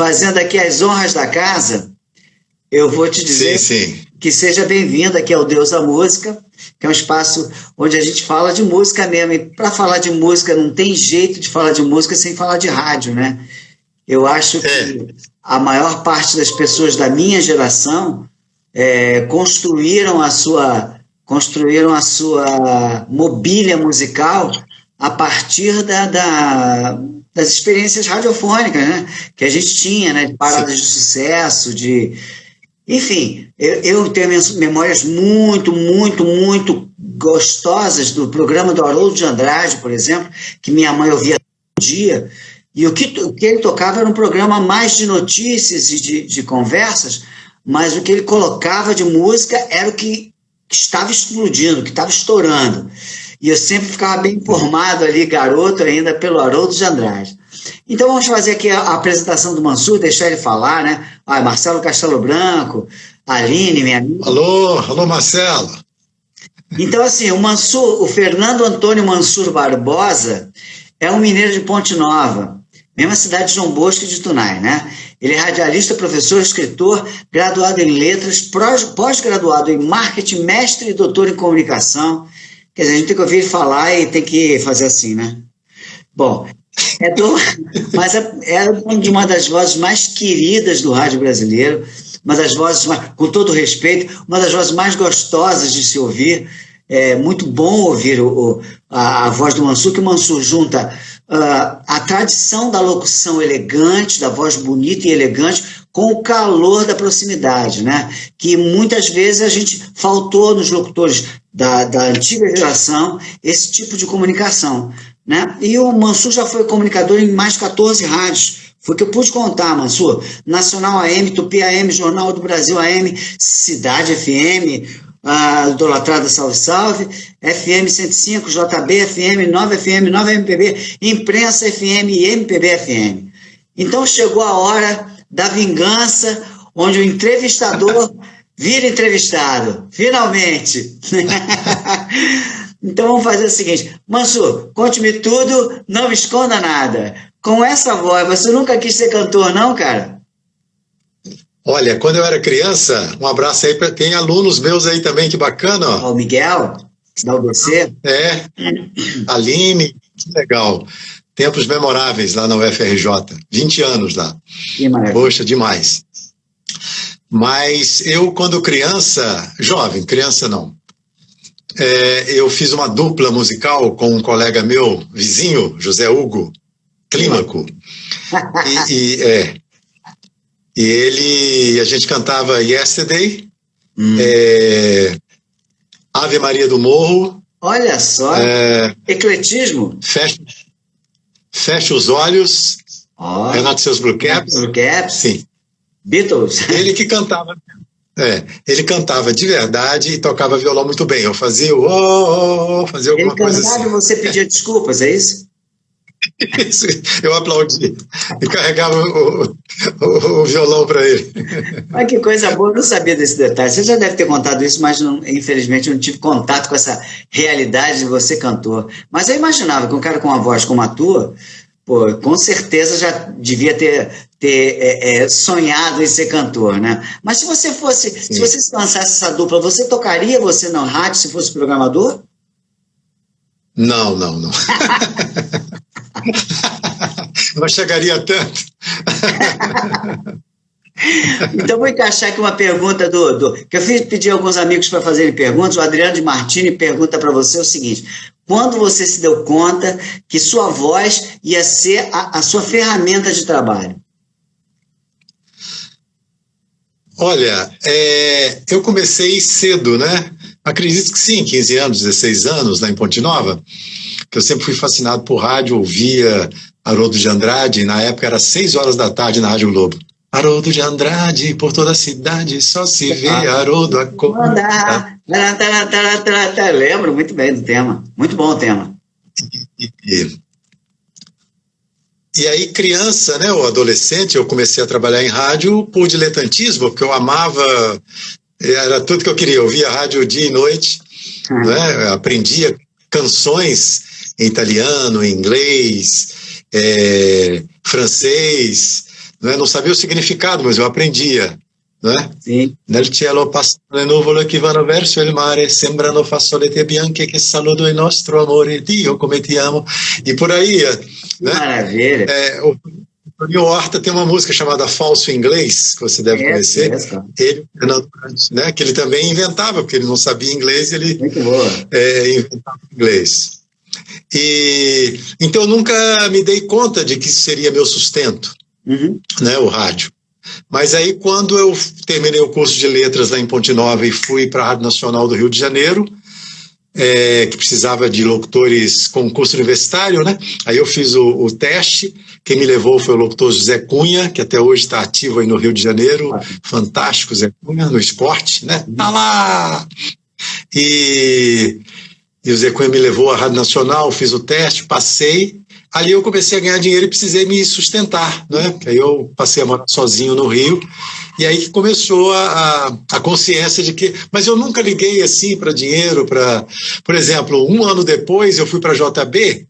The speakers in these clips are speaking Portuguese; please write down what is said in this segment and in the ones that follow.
fazendo aqui as honras da casa, eu vou te dizer que seja bem-vindo aqui ao Deus da Música, que é um espaço onde a gente fala de música mesmo. E para falar de música, não tem jeito de falar de música sem falar de rádio, né? Eu acho que a maior parte das pessoas da minha geração construíram a sua mobília musical a partir das experiências radiofônicas, né? Que a gente tinha, né? De paradas de sucesso, Enfim, eu tenho memórias muito, muito, muito gostosas do programa do Haroldo de Andrade, por exemplo, que minha mãe ouvia todo dia, e o que ele tocava era um programa mais de notícias e de conversas, mas o que ele colocava de música era o que estava explodindo, que estava estourando. E eu sempre ficava bem informado ali, garoto ainda, pelo Haroldo de Andrade. Então vamos fazer aqui a apresentação do Mansur, deixar ele falar, né? Marcelo Castelo Branco, Aline, minha amiga. Alô, Marcelo. Então, assim, o Fernando Antônio Mansur Barbosa é um mineiro de Ponte Nova, mesma cidade de João Bosco e de Tunai, né? Ele é radialista, professor, escritor, graduado em letras, pós-graduado em marketing, mestre e doutor em comunicação. Quer dizer, a gente tem que ouvir ele falar e tem que fazer assim, né? Bom, mas é de uma das vozes mais queridas do rádio brasileiro, uma das vozes, com todo respeito, uma das vozes mais gostosas de se ouvir. É muito bom ouvir a voz do Mansur, que o Mansur junta a tradição da locução elegante, da voz bonita e elegante, com o calor da proximidade, né? Que muitas vezes a gente faltou nos locutores da antiga geração esse tipo de comunicação, né? E o Mansur já foi comunicador em mais 14 rádios. Foi o que eu pude contar, Mansur. Nacional AM, Tupi AM, Jornal do Brasil AM, Cidade FM, Idolatrada Salve Salve, FM 105, JB FM, 9 FM, 9 MPB, Imprensa FM e MPB FM. Então chegou a hora da vingança, onde o entrevistador vira entrevistado, finalmente. Então vamos fazer o seguinte, Mansur, conte-me tudo, não me esconda nada. Com essa voz, você nunca quis ser cantor, não, cara? Olha, quando eu era criança, um abraço aí, tem alunos meus aí também, que bacana. Ó. O Miguel, da UBC. Aline, que legal. Tempos memoráveis lá na UFRJ, 20 anos lá. Que maravilha. Poxa, demais. Mas eu, quando criança não, eu fiz uma dupla musical com um colega meu, vizinho, José Hugo Clímaco. E a gente cantava Yesterday, Ave Maria do Morro. Olha só, ecletismo. Fecha os olhos, Renato e seus Blue Caps. Blue Caps. Sim. Beatles. Ele que cantava. Ele cantava de verdade e tocava violão muito bem. Eu fazia fazia alguma coisa assim. Ele cantava e você pedia desculpas, é isso? Isso, eu aplaudi e carregava o violão para ele. Mas que coisa boa, eu não sabia desse detalhe. Você já deve ter contado isso, mas infelizmente eu não tive contato com essa realidade de você cantor. Mas eu imaginava que um cara com uma voz como a tua, pô, com certeza já devia ter sonhado em ser cantor, né? Mas se você se você lançasse essa dupla, você tocaria você na rádio se fosse programador? Não. Não chegaria tanto. Então vou encaixar aqui uma pergunta que eu pedi a alguns amigos para fazerem perguntas. O Adriano de Martini pergunta para você o seguinte: quando você se deu conta que sua voz ia ser a sua ferramenta de trabalho? Olha, eu comecei cedo, né? Acredito que sim, 15 anos, 16 anos, lá em Ponte Nova, que eu sempre fui fascinado por rádio, ouvia Haroldo de Andrade, na época era 6 horas da tarde na Rádio Globo. Haroldo de Andrade, por toda a cidade, só se vê Haroldo acordar. Lembro muito bem do tema, muito bom o tema. E aí, criança, né, ou adolescente, eu comecei a trabalhar em rádio por diletantismo, porque eu amava, era tudo que eu queria, eu ouvia rádio dia e noite, né, aprendia canções em italiano, em inglês, francês, né? Não sabia o significado, mas eu aprendia, né? Sim. Nel cielo passano le nuvole che vanno verso il mare, sembrano fassolette bianche che saludano il nostro amore, Dio come ti amo, e por aí, né? Maravilha. O Toninho Horta tem uma música chamada Falso Inglês, que você deve conhecer. Ele, né, que ele também inventava, porque ele não sabia inglês, ele inventava inglês. E então eu nunca me dei conta de que isso seria meu sustento, né, o rádio. Mas aí quando eu terminei o curso de letras lá em Ponte Nova e fui para a Rádio Nacional do Rio de Janeiro, que precisava de locutores com curso universitário, né? Aí eu fiz o teste, quem me levou foi o locutor Zé Cunha, que até hoje está ativo aí no Rio de Janeiro, fantástico Zé Cunha, no esporte, né? Tá lá! E o Zé Cunha me levou à Rádio Nacional, fiz o teste, passei, ali eu comecei a ganhar dinheiro e precisei me sustentar, né? Aí eu passei a morar sozinho no Rio, e aí que começou a consciência de que... Mas eu nunca liguei assim para dinheiro, por exemplo, um ano depois eu fui para a JB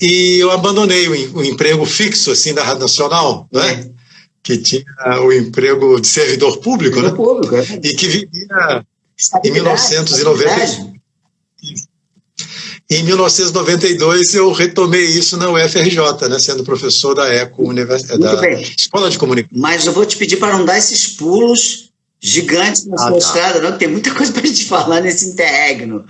e eu abandonei o emprego fixo assim da Rádio Nacional, né? Que tinha o emprego de servidor público, né? E que vivia em 1990. Em 1992 eu retomei isso na UFRJ, né, sendo professor da ECO, da Escola de Comunicação. Mas eu vou te pedir para não dar esses pulos gigantes na sua estrada, não, que tem muita coisa para a gente falar nesse interregno.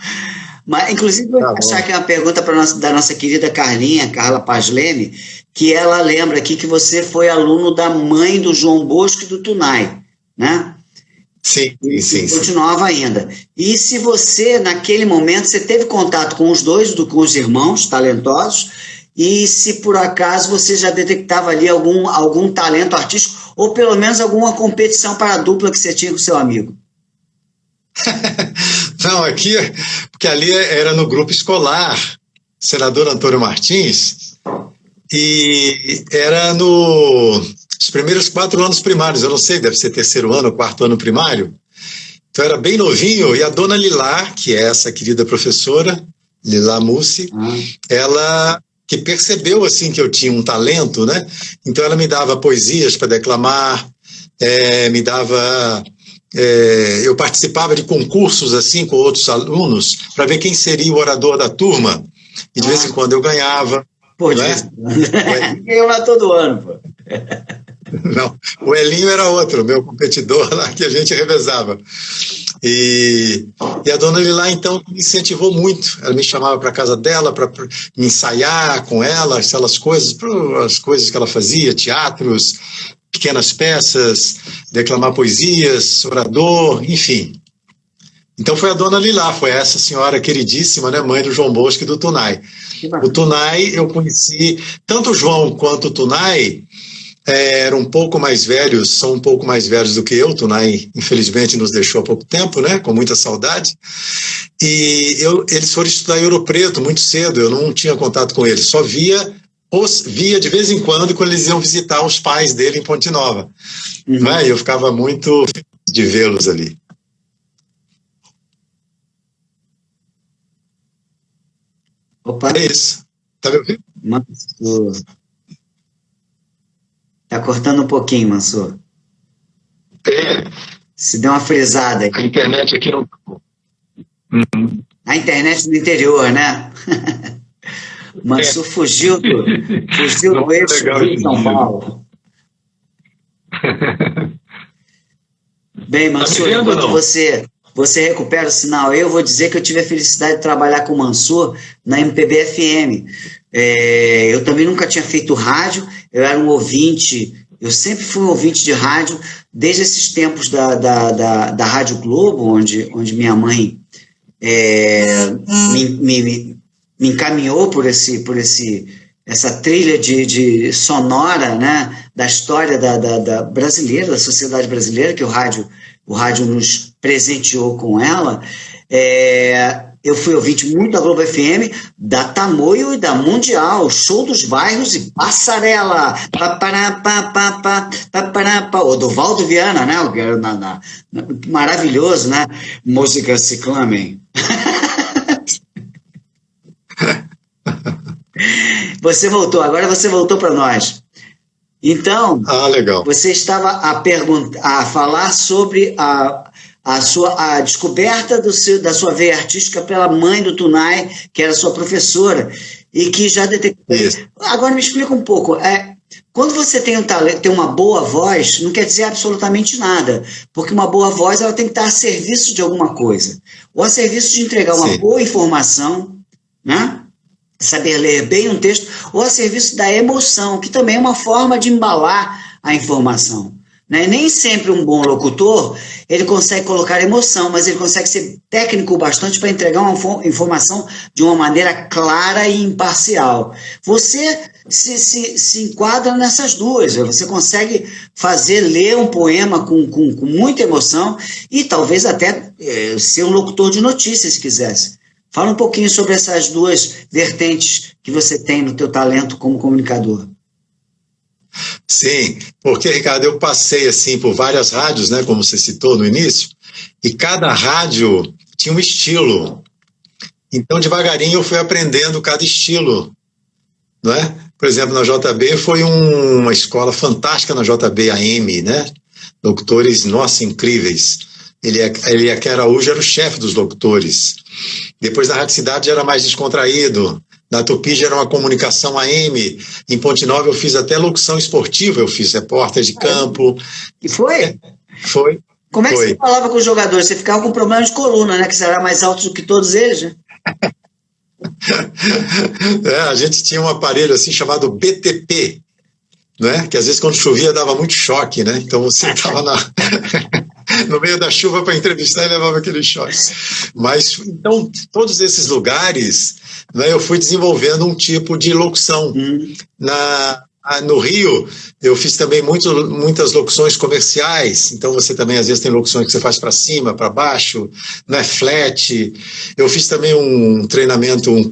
Mas, inclusive, vou achar que é uma pergunta da nossa querida Carla Paz Leme, que ela lembra aqui que você foi aluno da mãe do João Bosco e do Tunay, né? Sim. Continuava ainda. E se você, naquele momento, você teve contato com os dois, com os irmãos talentosos, e se por acaso você já detectava ali algum talento artístico, ou pelo menos alguma competição para a dupla que você tinha com o seu amigo? Não, aqui, porque ali era no grupo escolar, senador Antônio Martins, e era os primeiros 4 anos primários, eu não sei, deve ser 3º ano, 4º ano primário. Então era bem novinho, e a dona Lilá, que é essa querida professora, Lilá Mussi, ela que percebeu assim que eu tinha um talento, né? Então ela me dava poesias para declamar, me dava... eu participava de concursos assim com outros alunos para ver quem seria o orador da turma, e de vez em quando eu ganhava. Pô, né? Ganhou lá todo ano, pô. Não, o Elinho era outro, meu competidor lá, que a gente revezava. E a dona Lilá, então, me incentivou muito. Ela me chamava para casa dela para me ensaiar com ela, aquelas coisas, as coisas que ela fazia, teatros, pequenas peças, declamar poesias, orador, enfim. Então foi a dona Lilá, foi essa senhora queridíssima, né, mãe do João Bosco e do Tunay. O Tunay eu conheci, tanto o João quanto o Tunay eram um pouco mais velhos, são um pouco mais velhos do que eu. O Tunay, infelizmente, nos deixou há pouco tempo, né, com muita saudade. E eles foram estudar em Ouro Preto muito cedo, eu não tinha contato com eles, só via de vez em quando eles iam visitar os pais dele em Ponte Nova. Né, e eu ficava muito feliz de vê-los ali. Opa. É isso. Tá me ouvindo? Mansur. Tá cortando um pouquinho, Mansur. Se deu uma frisada aqui. A internet aqui não... A internet do interior, né? Mansur fugiu do eixo de São Paulo. Bem, Mansur, enquanto você recupera o sinal, eu vou dizer que eu tive a felicidade de trabalhar com o Mansur na MPB-FM. Eu também nunca tinha feito rádio, eu era um ouvinte, eu sempre fui um ouvinte de rádio, desde esses tempos da Rádio Globo, onde minha mãe me encaminhou por essa trilha de sonora, né, da história da brasileira, da sociedade brasileira, que o rádio nos presenteou com ela. Eu fui ouvinte muito da Globo FM, da Tamoio e da Mundial, Show dos Bairros e Passarela, o do Valdo Viana, né? Maravilhoso, né? Músicas se clamem. Agora você voltou para nós. Então, legal. você estava a falar sobre a descoberta da sua veia artística pela mãe do Tunai, que era sua professora, e que já detectou. Isso. Agora me explica um pouco. Quando você tem tem uma boa voz, não quer dizer absolutamente nada, porque uma boa voz ela tem que estar a serviço de alguma coisa, ou a serviço de entregar uma boa informação, né? Saber ler bem um texto, ou a serviço da emoção, que também é uma forma de embalar a informação. Né? Nem sempre um bom locutor ele consegue colocar emoção, mas ele consegue ser técnico bastante para entregar uma informação de uma maneira clara e imparcial. Você se enquadra nessas duas, você consegue ler um poema com muita emoção e talvez até ser um locutor de notícias, se quisesse. Fala um pouquinho sobre essas duas vertentes que você tem no teu talento como comunicador. Sim, porque, Ricardo, eu passei assim por várias rádios, né, como você citou no início, e cada rádio tinha um estilo. Então, devagarinho, eu fui aprendendo cada estilo, não é? Por exemplo, na JB foi uma escola fantástica na JB AM, né? Locutores, nossa, incríveis. Eliakim Araújo era o chefe dos locutores. Depois na Rádio Cidade era mais descontraído. Na Tupi já era uma comunicação AM. Em Ponte Nova eu fiz até locução esportiva, eu fiz repórter de campo. E foi? Foi. Como é que você falava com os jogadores? Você ficava com problema de coluna, né? Que você era mais alto do que todos eles, né? A gente tinha um aparelho assim chamado BTP, né? Que às vezes quando chovia dava muito choque, né? Então você estava no meio da chuva para entrevistar e levava aquele choque. Mas, então, todos esses lugares, né, eu fui desenvolvendo um tipo de locução. No Rio, eu fiz também muitas locuções comerciais, então você também às vezes tem locuções que você faz para cima, para baixo, não é flat. Eu fiz também um treinamento, um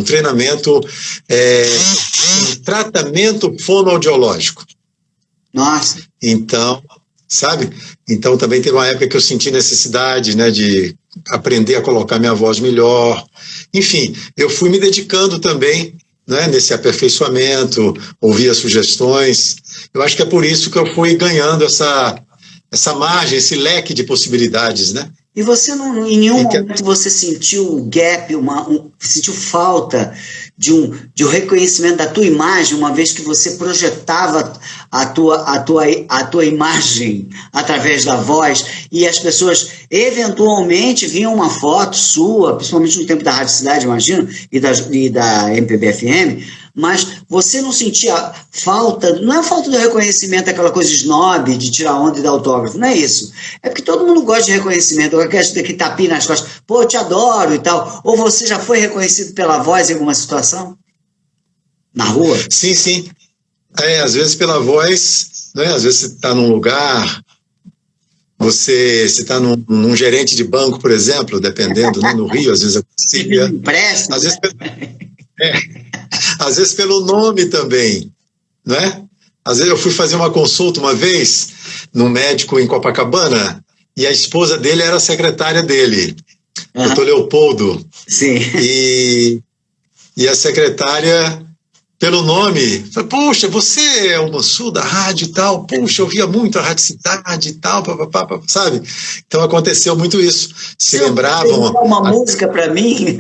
treinamento, um tratamento fonoaudiológico. Nossa! Então, sabe? Então também teve uma época que eu senti necessidade, né, de aprender a colocar minha voz melhor. Enfim, eu fui me dedicando também, né, nesse aperfeiçoamento, ouvir as sugestões. Eu acho que é por isso que eu fui ganhando essa margem, esse leque de possibilidades, né? E você em nenhum momento você sentiu gap, sentiu falta de um reconhecimento da tua imagem, uma vez que você projetava a tua imagem através da voz e as pessoas eventualmente viam uma foto sua, principalmente no tempo da Rádio Cidade, imagino, e da MPB-FM, mas você não sentia falta, não é falta do reconhecimento, aquela coisa snob de tirar onda e dar autógrafo, não é isso. É porque todo mundo gosta de reconhecimento, aquele tapinha nas costas, pô, eu te adoro e tal. Ou você já foi reconhecido pela voz em alguma situação? Na rua? Sim, sim. Às vezes pela voz, né? Às vezes você está num lugar, você está num gerente de banco, por exemplo, dependendo, né? No Rio, às vezes acontecia. Às vezes às vezes pelo nome também, né? Às vezes eu fui fazer uma consulta uma vez num médico em Copacabana e a esposa dele era a secretária dele, doutor Leopoldo. Sim. E a secretária, pelo nome, falou, puxa, você é o Mansur da rádio e tal, puxa, eu via muito a Rádio Cidade e tal, sabe? Então aconteceu muito isso. Se lembravam... Uma música para mim...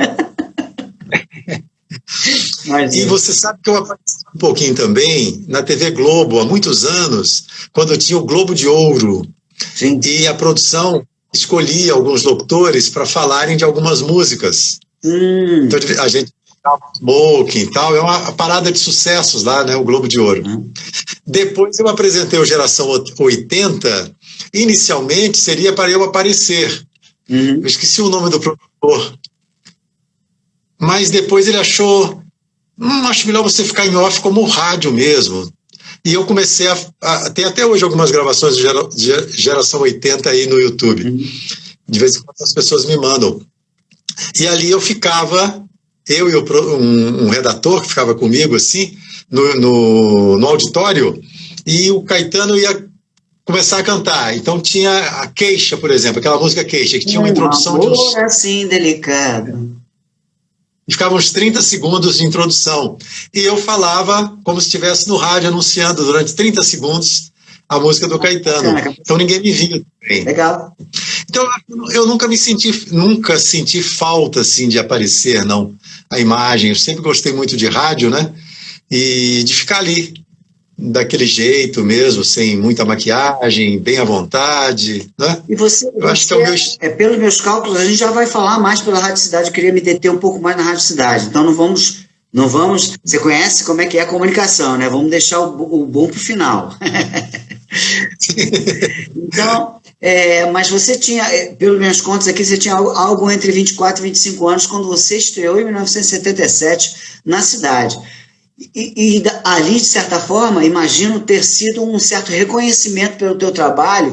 E você sabe que eu apareci um pouquinho também na TV Globo há muitos anos, quando tinha o Globo de Ouro. Sim. E a produção escolhia alguns locutores para falarem de algumas músicas. Então a gente Smoking e tal, é uma parada de sucessos lá, né, o Globo de Ouro. Depois eu apresentei o Geração 80, inicialmente seria para eu aparecer. Eu esqueci o nome do produtor. Mas depois ele achou, acho melhor você ficar em off como rádio mesmo. E eu comecei a ter até hoje algumas gravações de Geração 80 aí no YouTube. De vez em quando as pessoas me mandam. E ali eu ficava, eu e um redator que ficava comigo assim, no auditório, e o Caetano ia começar a cantar. Então tinha a Queixa, por exemplo, aquela música Queixa, que tinha uma introdução de assim delicado. e ficava uns 30 segundos de introdução. E eu falava como se estivesse no rádio anunciando durante 30 segundos a música do Caetano. Então ninguém me via também. Legal. Então eu nunca senti falta assim de aparecer, não, a imagem. Eu sempre gostei muito de rádio, né? E de ficar ali daquele jeito mesmo, sem muita maquiagem, bem à vontade, né? E você, eu acho que é o meu... pelos meus cálculos, a gente já vai falar mais pela Rádio Cidade. Eu queria me deter um pouco mais na Rádio Cidade. Então não vamos. Você conhece como é que é a comunicação, né? Vamos deixar o bom para o final. Então, mas você tinha, pelos meus contos aqui, você tinha algo entre 24 e 25 anos quando você estreou em 1977 na Cidade. E ali, de certa forma, imagino ter sido um certo reconhecimento pelo teu trabalho,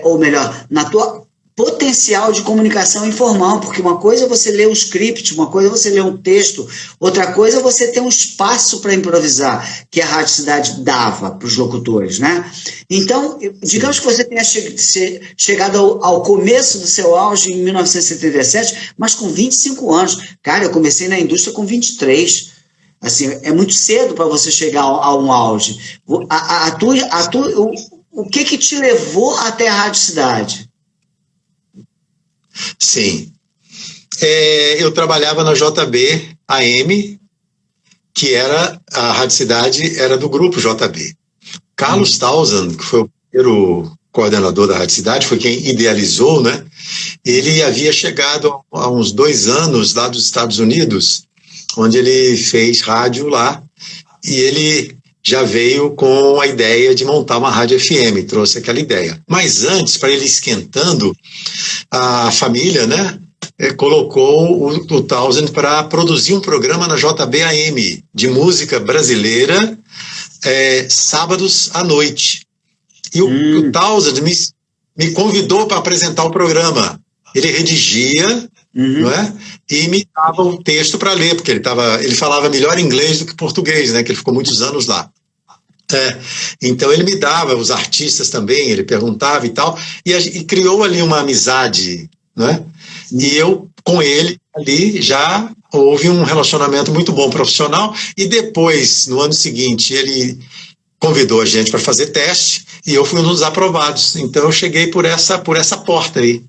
ou melhor, na tua potencial de comunicação informal, porque uma coisa é você ler um script, uma coisa é você ler um texto, outra coisa é você ter um espaço para improvisar, que a Rádio Cidade dava para os locutores, né? Então, digamos que você tenha chegado ao começo do seu auge em 1977, mas com 25 anos. Cara, eu comecei na indústria com 23. Assim, é muito cedo para você chegar a um auge. O que te levou até a Rádio Cidade? Sim. Eu trabalhava na JB AM, que era a Rádio Cidade, era do grupo JB. Carlos Townsend, que foi o primeiro coordenador da Rádio Cidade, foi quem idealizou, né? Ele havia chegado há uns 2 anos lá dos Estados Unidos, onde ele fez rádio lá, e ele já veio com a ideia de montar uma rádio FM, trouxe aquela ideia. Mas antes, para ele esquentando, a família, né, colocou o Townsend para produzir um programa na JB-AM de música brasileira, sábados à noite. E o Townsend me convidou para apresentar o programa. Ele redigia, não é? E me dava o texto para ler, porque ele falava melhor inglês do que português, né? Que ele ficou muitos anos lá. Então ele me dava os artistas também, ele perguntava e tal, e criou ali uma amizade, né? E eu, com ele ali, já houve um relacionamento muito bom profissional, e depois, no ano seguinte, ele convidou a gente para fazer teste, e eu fui um dos aprovados. Então eu cheguei por essa porta aí.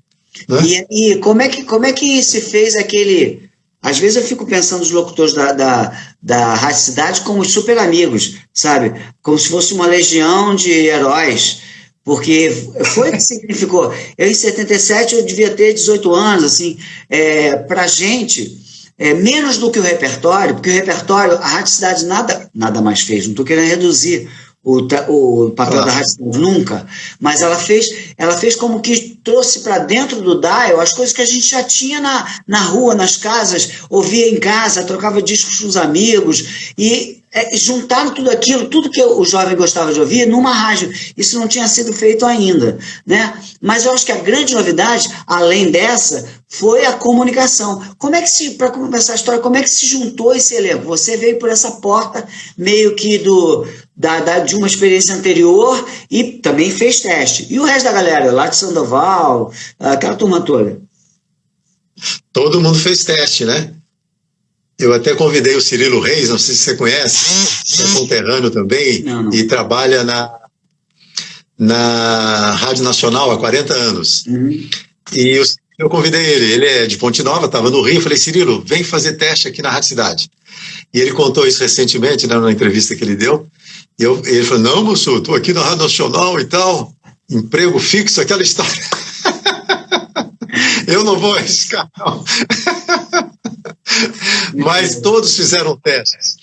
Né? E como é que se fez aquele... Às vezes eu fico pensando nos locutores da Rádio Cidade como os super amigos, sabe? Como se fosse uma legião de heróis, porque foi o que significou. Eu, em 77, eu devia ter 18 anos, assim, pra gente, menos do que o repertório, porque o repertório, a Rádio Cidade nada mais fez, não estou querendo reduzir o papel da Rádio Cidade nunca, mas ela fez como que trouxe para dentro do dial as coisas que a gente já tinha na rua, nas casas, ouvia em casa, trocava discos com os amigos, e juntaram tudo aquilo, tudo que o jovem gostava de ouvir, numa rádio. Isso não tinha sido feito ainda, né? Mas eu acho que a grande novidade, além dessa, foi a comunicação. Para começar a história, como é que se juntou esse elenco? Você veio por essa porta, meio que de uma experiência anterior, e também fez teste. E o resto da galera, lá de Sandoval, aquela turma toda? Todo mundo fez teste, né? Eu até convidei o Cirilo Reis, não sei se você conhece, é conterrâneo também, não. E trabalha na Rádio Nacional há 40 anos. E eu convidei ele é de Ponte Nova, estava no Rio, falei, Cirilo, vem fazer teste aqui na Rádio Cidade. E ele contou isso recentemente, né, na entrevista que ele deu, e ele falou, não, moço, estou aqui na Rádio Nacional e tal, emprego fixo, aquela história. Eu não vou arriscar, não. Mas todos fizeram testes.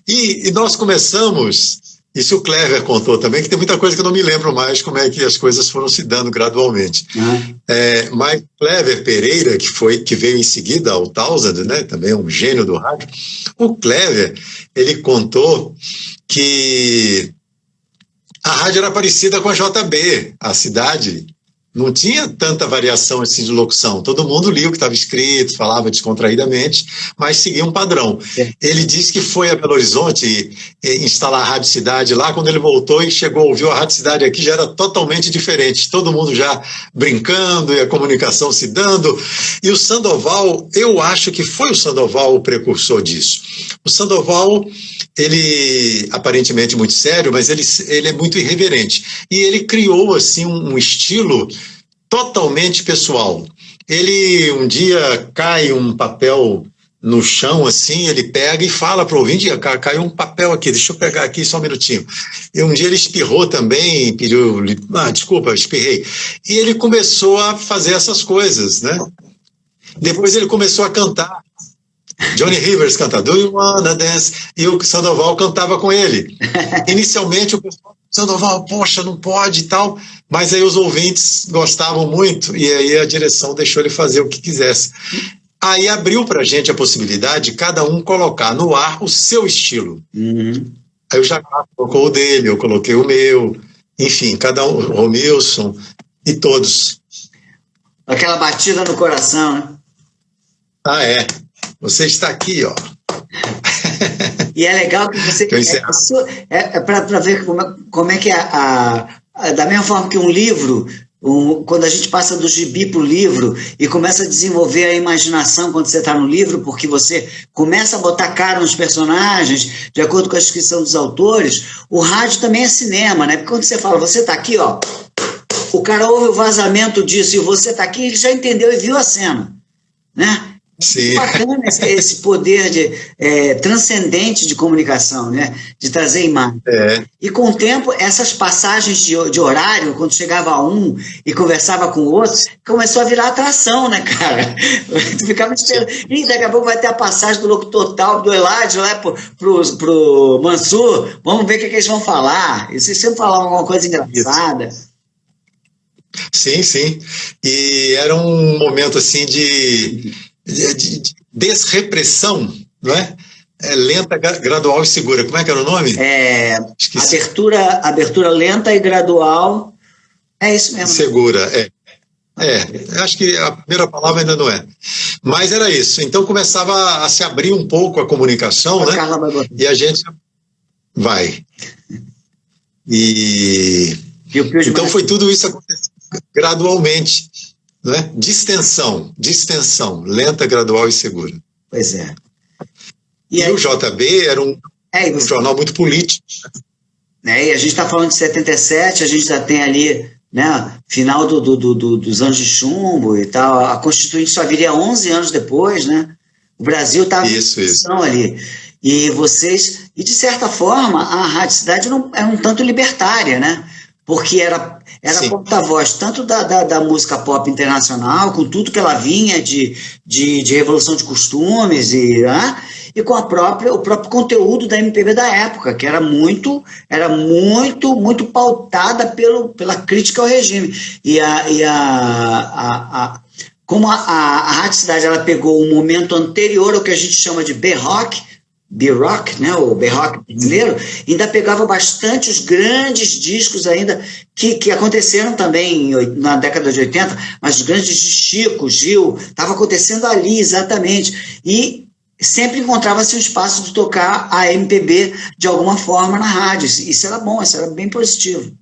E nós começamos, isso o Clever contou também, que tem muita coisa que eu não me lembro mais como é que as coisas foram se dando gradualmente. Mas Clever Pereira, que veio em seguida ao Townsend, né, também é um gênio do rádio, o Clever, ele contou que a rádio era parecida com a JB, a Cidade, Não tinha tanta variação assim de locução. Todo mundo lia o que estava escrito, falava descontraídamente, mas seguia um padrão. Ele disse que foi a Belo Horizonte instalar a Rádio Cidade lá. Quando ele voltou e chegou, ouviu a Rádio Cidade aqui, já era totalmente diferente. Todo mundo já brincando e a comunicação se dando. E o Sandoval, eu acho que foi o Sandoval o precursor disso. O Sandoval, ele aparentemente muito sério, mas ele é muito irreverente. E ele criou assim um estilo totalmente pessoal. Ele um dia cai um papel no chão, assim, ele pega e fala para o ouvinte: caiu um papel aqui, deixa eu pegar aqui só um minutinho. E um dia ele espirrou também, pediu, desculpa, espirrei. E ele começou a fazer essas coisas, né? Depois ele começou a cantar. Johnny Rivers canta Do You Wanna Dance? E o Sandoval cantava com ele. Inicialmente o pessoal, Sandoval, poxa, não pode e tal, mas aí os ouvintes gostavam muito e aí a direção deixou ele fazer o que quisesse. Aí abriu pra gente a possibilidade de cada um colocar no ar o seu estilo. Aí o Jacá colocou o dele, eu coloquei o meu, enfim, cada um, o Romilson e todos. Aquela batida no coração, né? Ah, é. Você está aqui, ó. E é legal que você... para ver como é que da mesma forma que um livro, quando a gente passa do gibi para o livro e começa a desenvolver a imaginação quando você está no livro, porque você começa a botar cara nos personagens, de acordo com a descrição dos autores, o rádio também é cinema, né? Porque quando você fala, você está aqui, ó, o cara ouve o vazamento disso e você está aqui, ele já entendeu e viu a cena, né? Sim. Bacana esse poder transcendente de comunicação, né? De trazer imagem. E com o tempo, essas passagens de horário, quando chegava um e conversava com o outro, começou a virar atração, né, cara? Tu ficava esperando. E daqui a pouco vai ter a passagem do locutor tal, do Eladio lá pro Mansur, vamos ver o que eles vão falar. E vocês sempre falavam alguma coisa engraçada. Sim, sim. E era um momento assim de desrepressão, não é? Lenta, gradual e segura. Como é que era o nome? Abertura lenta e gradual. É isso mesmo. Segura, acho que a primeira palavra ainda não é. Mas era isso. Então começava a se abrir um pouco a comunicação, né? E a gente vai. Então foi tudo isso acontecendo gradualmente. Né? Distensão, lenta, gradual e segura. Pois é. E o JB era um jornal muito político. E a gente está falando de 77, a gente já tem ali, né, final dos anos de chumbo e tal. A Constituinte só viria 11 anos depois, né? O Brasil estava em posição ali. E de certa forma, a Rádio Cidade era um tanto libertária, né? Porque era porta-voz tanto da música pop internacional, com tudo que ela vinha de revolução de costumes e com o próprio conteúdo da MPB da época, que era muito pautada pela crítica ao regime. Como a Rádio Cidade ela pegou um momento anterior ao que a gente chama de B-Rock, né, o B-Rock brasileiro, ainda pegava bastante os grandes discos ainda que aconteceram também na década de 80, mas os grandes de Chico, Gil, estava acontecendo ali exatamente, e sempre encontrava-se um espaço de tocar a MPB de alguma forma na rádio. Isso era bom, isso era bem positivo.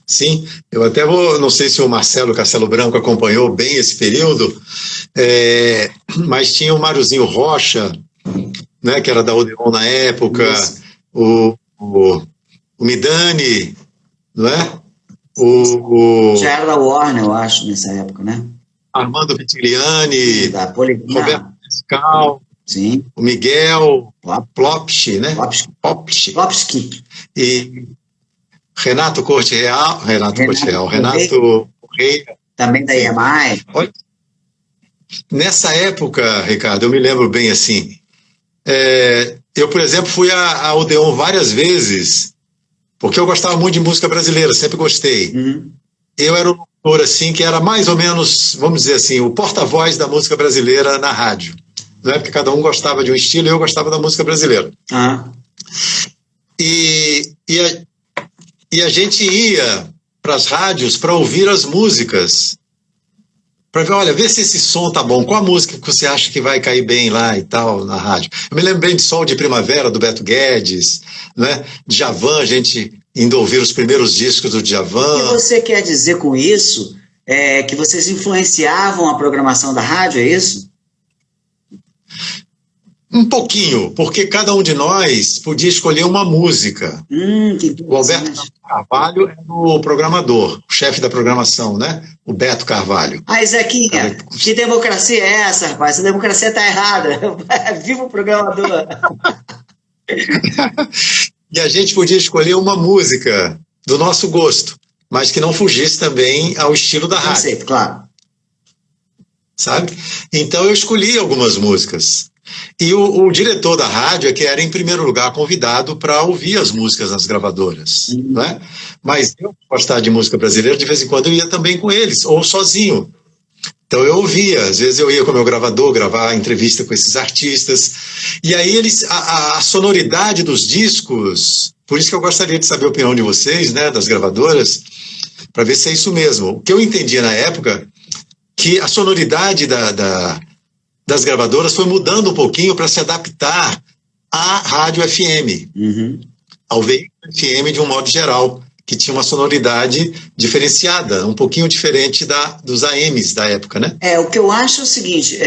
Sim, eu até não sei se o Marcelo Castelo Branco acompanhou bem esse período, mas tinha o Mariozinho Rocha, né, que era da Odeon na época, o Midani, não é? Já era da Warner, eu acho, nessa época, né? Armando Vitigliani, Roberto Pascal, sim. O Miguel, Plopski, né? Plopski. E Renato Correia, também da EMI. Olha, nessa época, Ricardo, eu me lembro bem assim, eu, por exemplo, fui à Odeon várias vezes, porque eu gostava muito de música brasileira, sempre gostei. Eu era um locutor assim, que era mais ou menos, vamos dizer assim, o porta-voz da música brasileira na rádio, né? Porque cada um gostava de um estilo e eu gostava da música brasileira. E a gente ia para as rádios para ouvir as músicas. Para ver, olha, vê se esse som tá bom. Qual a música que você acha que vai cair bem lá e tal, na rádio? Eu me lembrei de Sol de Primavera, do Beto Guedes, né? Djavan, a gente indo ouvir os primeiros discos do Djavan. O que você quer dizer com isso? É que vocês influenciavam a programação da rádio, é isso? Um pouquinho, porque cada um de nós podia escolher uma música. O Alberto Carvalho é o programador, o chefe da programação, né? O Beto Carvalho. Zequinha, que democracia é essa, rapaz? Essa democracia tá errada. Viva o programador. E a gente podia escolher uma música do nosso gosto, mas que não fugisse também ao estilo da rádio. Conceito, claro. Sabe? Então eu escolhi algumas músicas. E o diretor da rádio é que era, em primeiro lugar, convidado para ouvir as músicas nas gravadoras. Né? Mas eu, gostar de música brasileira, de vez em quando eu ia também com eles, ou sozinho. Então eu ouvia, às vezes eu ia com o meu gravador gravar entrevista com esses artistas. E aí a sonoridade dos discos, por isso que eu gostaria de saber a opinião de vocês, né, das gravadoras, para ver se é isso mesmo. O que eu entendia na época, que a sonoridade das gravadoras foi mudando um pouquinho para se adaptar à rádio FM, ao veículo FM de um modo geral, que tinha uma sonoridade diferenciada, um pouquinho diferente dos AMs da época, né? O que eu acho é o seguinte,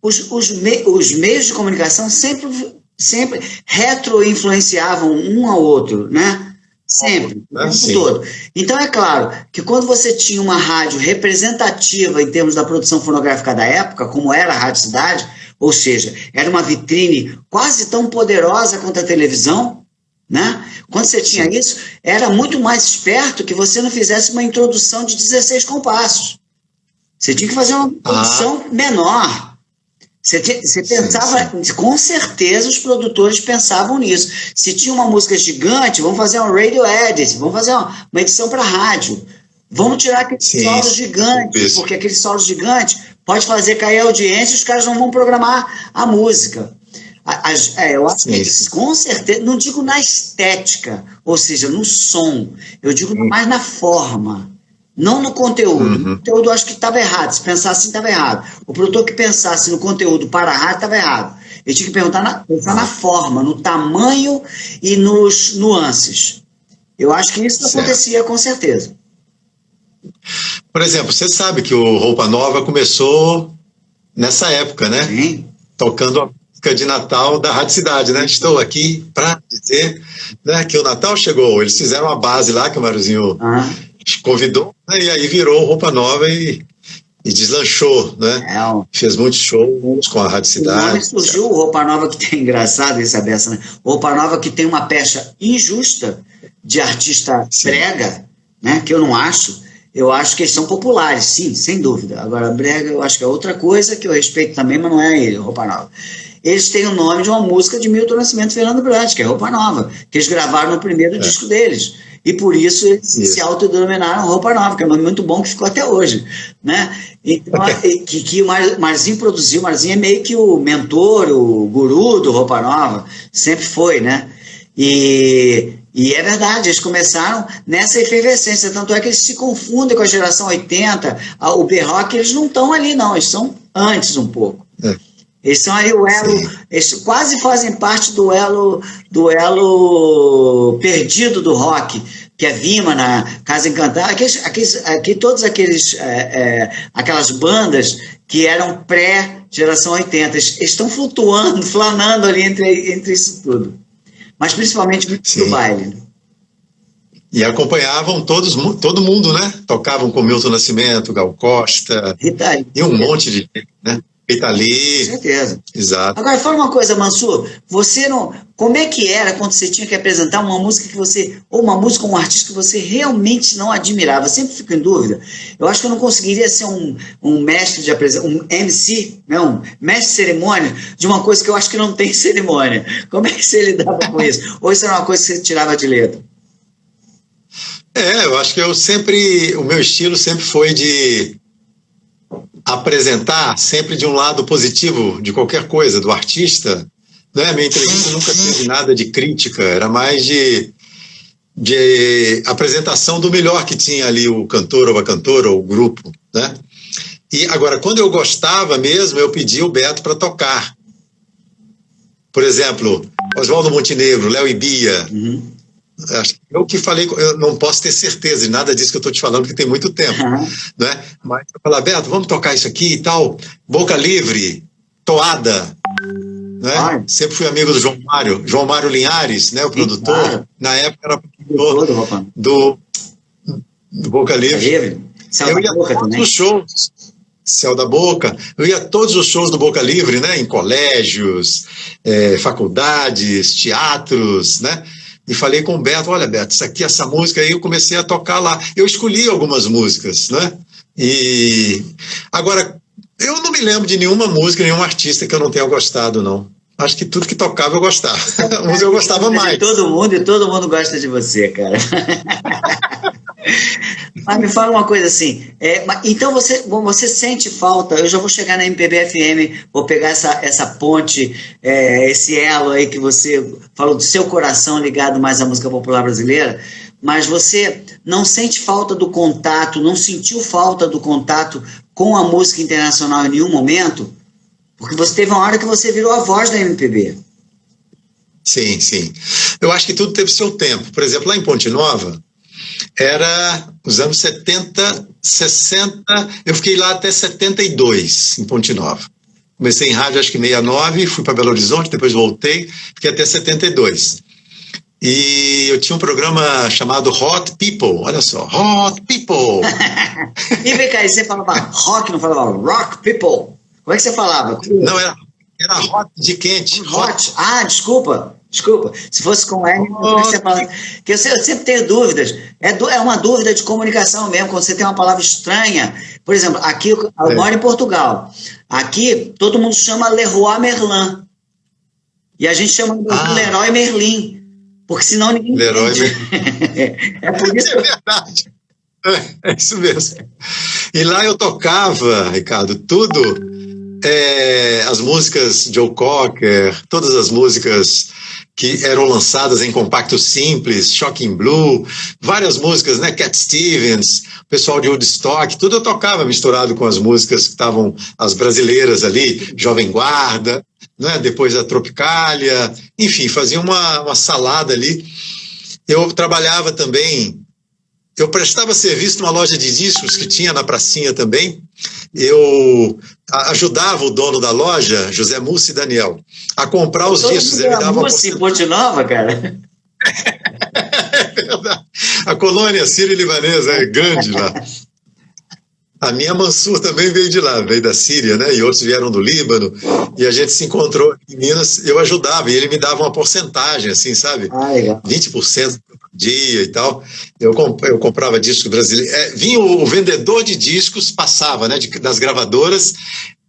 os meios de comunicação sempre retroinfluenciavam um ao outro, né? Sempre, o tempo todo. Então é claro que quando você tinha uma rádio representativa em termos da produção fonográfica da época, como era a Rádio Cidade, ou seja, era uma vitrine quase tão poderosa quanto a televisão, né? Quando você tinha isso, era muito mais esperto que você não fizesse uma introdução de 16 compassos. Você tinha que fazer uma produção menor. Você pensava, com certeza os produtores pensavam nisso. Se tinha uma música gigante, vamos fazer um radio edit, vamos fazer uma edição para rádio. Vamos tirar aqueles solos gigantes, porque aqueles solos gigantes pode fazer cair a audiência e os caras não vão programar a música. Eu acho que com certeza, não digo na estética, ou seja, no som, eu digo mais na forma. Não no conteúdo. No conteúdo eu acho que estava errado. Se pensasse assim, estava errado. O produtor que pensasse no conteúdo para a rádio estava errado. Ele tinha que pensar na forma, no tamanho e nos nuances. Eu acho que isso acontecia com certeza. Por exemplo, você sabe que o Roupa Nova começou nessa época, né? Sim. Tocando a música de Natal da Rádio Cidade, né? Estou aqui para dizer, né, que o Natal chegou. Eles fizeram a base lá que o Mariozinho convidou, né, e aí virou Roupa Nova e deslanchou, né? Fez muitos shows com a Rádio Cidade. O nome surgiu o Roupa Nova, que tem engraçado essa beça, né? Roupa Nova que tem uma pecha injusta de artista brega, né? Que eu não acho. Eu acho que eles são populares, sim, sem dúvida. Agora, brega eu acho que é outra coisa que eu respeito também, mas não é ele, Roupa Nova. Eles têm o nome de uma música de Milton Nascimento e Fernando Brant, que é Roupa Nova, que eles gravaram no primeiro disco deles. E por isso eles se autodenominaram Roupa Nova, que é um nome muito bom que ficou até hoje, né? Então, que o Marzinho produziu. O Marzinho é meio que o mentor, o guru do Roupa Nova, sempre foi, né? E é verdade, eles começaram nessa efervescência, tanto é que eles se confundem com a geração 80, o B-Rock, eles não estão ali não, eles são antes um pouco. Eles são ali o elo, eles quase fazem parte do elo perdido do rock, que é Vimana, Casa Encantada, todos aquelas bandas que eram pré-geração 80, eles estão flutuando, flanando ali entre isso tudo. Mas principalmente do baile. E acompanhavam todo mundo, né? Tocavam com Milton Nascimento, Gal Costa, Rita Lee, e um monte de gente, né? Rita Lee. Com certeza. Exato. Agora, fala uma coisa, Mansur, como é que era quando você tinha que apresentar uma música ou uma música ou um artista que você realmente não admirava? Eu sempre fico em dúvida. Eu acho que eu não conseguiria ser um mestre de apresentação, um MC, né? Um mestre de cerimônia de uma coisa que eu acho que não tem cerimônia. Como é que você lidava com isso? Ou isso era uma coisa que você tirava de letra? Eu acho que o meu estilo sempre foi de apresentar sempre de um lado positivo de qualquer coisa, do artista, né? Minha entrevista nunca teve nada de crítica, era mais de de apresentação do melhor que tinha ali o cantor ou a cantora ou o grupo, né? E agora, quando eu gostava mesmo, eu pedia o Beto para tocar. Por exemplo, Oswaldo Montenegro, Léo e Bia. Eu que falei, eu não posso ter certeza de nada disso que eu estou te falando, porque tem muito tempo, né? Mas eu falar, Beto, vamos tocar isso aqui e tal, Boca Livre, Toada, né? Sempre fui amigo do João Mário Linhares, né? O produtor, claro. Na época era produtor do Boca Livre. Eu ia a todos os shows, Céu da Boca, eu ia a todos os shows do Boca Livre, né? Em colégios, faculdades, teatros, né? E falei com o Beto, olha, Beto, isso aqui, essa música aí, eu comecei a tocar lá. Eu escolhi algumas músicas, né? E agora, eu não me lembro de nenhuma música, nenhum artista que eu não tenha gostado, não. Acho que tudo que tocava eu gostava. Mas eu gostava mais. De todo mundo, e todo mundo gosta de você, cara. Mas me fala uma coisa assim, então você sente falta, eu já vou chegar na MPB-FM, vou pegar essa ponte, esse elo aí que você falou do seu coração ligado mais à música popular brasileira, mas você não sente falta do contato, não sentiu falta do contato com a música internacional em nenhum momento? Porque você teve uma hora que você virou a voz da MPB. Sim, sim. Eu acho que tudo teve seu tempo. Por exemplo, lá em Ponte Nova, era os anos 70, 60, eu fiquei lá até 72, em Ponte Nova. Comecei em rádio, acho que 69, fui para Belo Horizonte, depois voltei, fiquei até 72. E eu tinha um programa chamado Hot People, olha só, Hot People. E vem cá, você falava rock, não falava rock people? Como é que você falava? Não, era hot de quente. Hot. Ah, desculpa. Se fosse com R, você fala. Que eu sempre tenho dúvidas. É uma dúvida de comunicação mesmo, quando você tem uma palavra estranha. Por exemplo, aqui eu moro em Portugal. Aqui todo mundo chama Leroy Merlin. E a gente chama de Leroy Merlin. Porque senão ninguém entende. É por isso. É verdade. É isso mesmo. E lá eu tocava, Ricardo, tudo. As músicas Joe Cocker, todas as músicas que eram lançadas em compacto simples, Shocking Blue, várias músicas, né? Cat Stevens, o pessoal de Woodstock, tudo eu tocava misturado com as músicas que estavam, as brasileiras ali, Jovem Guarda, né? Depois a Tropicália, enfim, fazia uma salada ali. Eu trabalhava também, eu prestava serviço numa loja de discos que tinha na pracinha também. Eu ajudava o dono da loja, José Mussi Daniel, a comprar os discos. Ele dava Mussi, Ponte Nova, cara. É verdade. A colônia sírio-libanesa é grande lá. A minha Mansur também veio de lá, veio da Síria, né? E outros vieram do Líbano. E a gente se encontrou em Minas. Eu ajudava e ele me dava uma porcentagem, assim, sabe? Legal. 20% por dia e tal. Eu comprava discos brasileiros. Vinha o vendedor de discos, passava, né? Das gravadoras,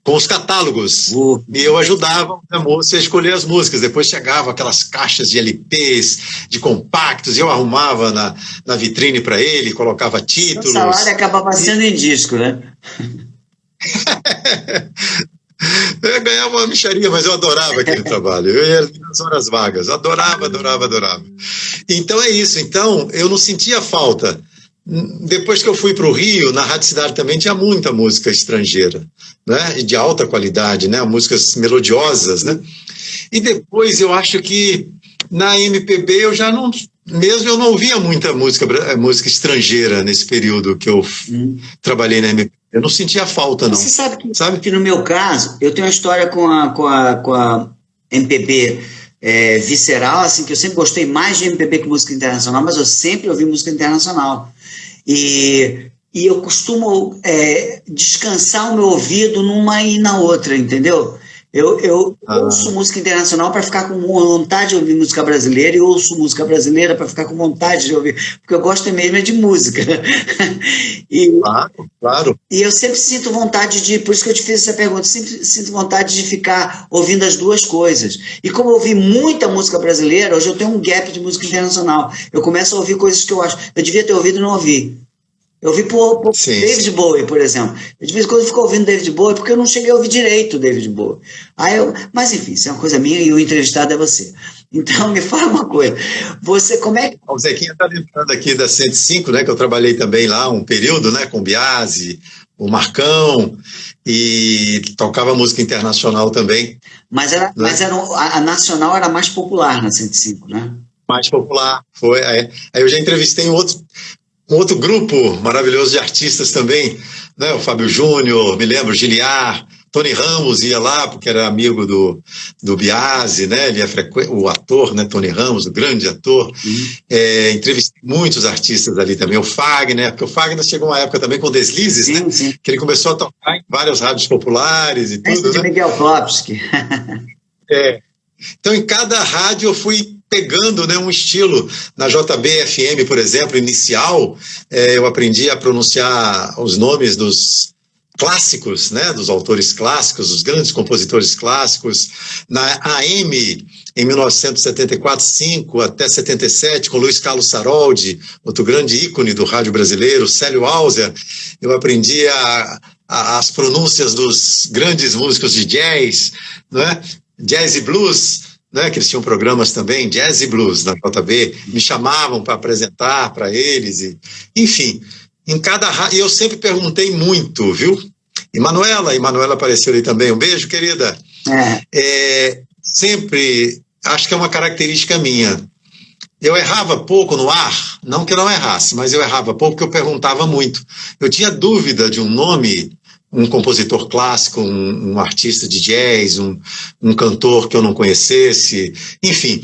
com os catálogos. E eu ajudava a moça a escolher as músicas. Depois chegavam aquelas caixas de LPs, de compactos, e eu arrumava na vitrine para ele, colocava títulos. O salário acabava sendo em disco, né? Eu ganhava uma mixaria, mas eu adorava aquele trabalho. Eu ia nas horas vagas. Adorava. Então é isso. Então eu não sentia falta. Depois que eu fui para o Rio, na Rádio Cidade também tinha muita música estrangeira, né? E de alta qualidade, né? Músicas melodiosas, né? E depois eu acho que na MPB eu já não... Mesmo eu não ouvia muita música estrangeira nesse período que eu trabalhei na MPB. Eu não sentia falta, não. Você sabe que no meu caso, eu tenho uma história com a MPB visceral, assim, que eu sempre gostei mais de MPB que música internacional, mas eu sempre ouvi música internacional. E eu costumo descansar o meu ouvido numa e na outra, entendeu? Eu ouço música internacional para ficar com vontade de ouvir música brasileira e ouço música brasileira para ficar com vontade de ouvir, porque eu gosto mesmo de música. Claro. E eu sempre sinto vontade por isso que eu te fiz essa pergunta, sempre sinto vontade de ficar ouvindo as duas coisas. E como eu ouvi muita música brasileira, hoje eu tenho um gap de música internacional. Eu começo a ouvir coisas que eu acho, eu devia ter ouvido e não ouvi. Eu vi por Sim. David Bowie, por exemplo. De vez em quando eu fico ouvindo David Bowie porque eu não cheguei a ouvir direito o David Bowie. Mas enfim, isso é uma coisa minha e o entrevistado é você. Então me fala uma coisa. Você, como é que... O Zequinha está lembrando aqui da 105, né, que eu trabalhei também lá um período, né, com o Biasi, o Marcão, e tocava música internacional também. Mas a nacional era mais popular na 105, né? Mais popular, foi. Aí eu já entrevistei um outro grupo maravilhoso de artistas também, né? O Fábio Júnior, me lembro, Giliar, Tony Ramos ia lá, porque era amigo do Biasi, né? Ele o ator, né? Tony Ramos, o grande ator. Entrevistei muitos artistas ali também, o Fagner, porque o Fagner chegou uma época também com Deslizes, sim, né? Sim. Que ele começou a tocar em várias rádios populares e tudo, de né? Miguel Klopski. Então, em cada rádio eu fui pegando, né, um estilo. Na JB-FM, por exemplo, inicial, eu aprendi a pronunciar os nomes dos clássicos, né, dos autores clássicos, dos grandes compositores clássicos. Na AM, em 1974, 5 até 77, com Luiz Carlos Saroldi, outro grande ícone do rádio brasileiro, Célio Hauser, eu aprendi as pronúncias dos grandes músicos de jazz, né? Jazz e Blues, né, que eles tinham programas também, Jazz e Blues, na JB, me chamavam para apresentar para eles, enfim, em cada rádio, e eu sempre perguntei muito, viu? E Manuela apareceu ali também, um beijo, querida. Sempre, acho que é uma característica minha, eu errava pouco no ar, não que eu não errasse, mas eu errava pouco porque eu perguntava muito, eu tinha dúvida de um nome, um compositor clássico, um artista de jazz, um cantor que eu não conhecesse, enfim,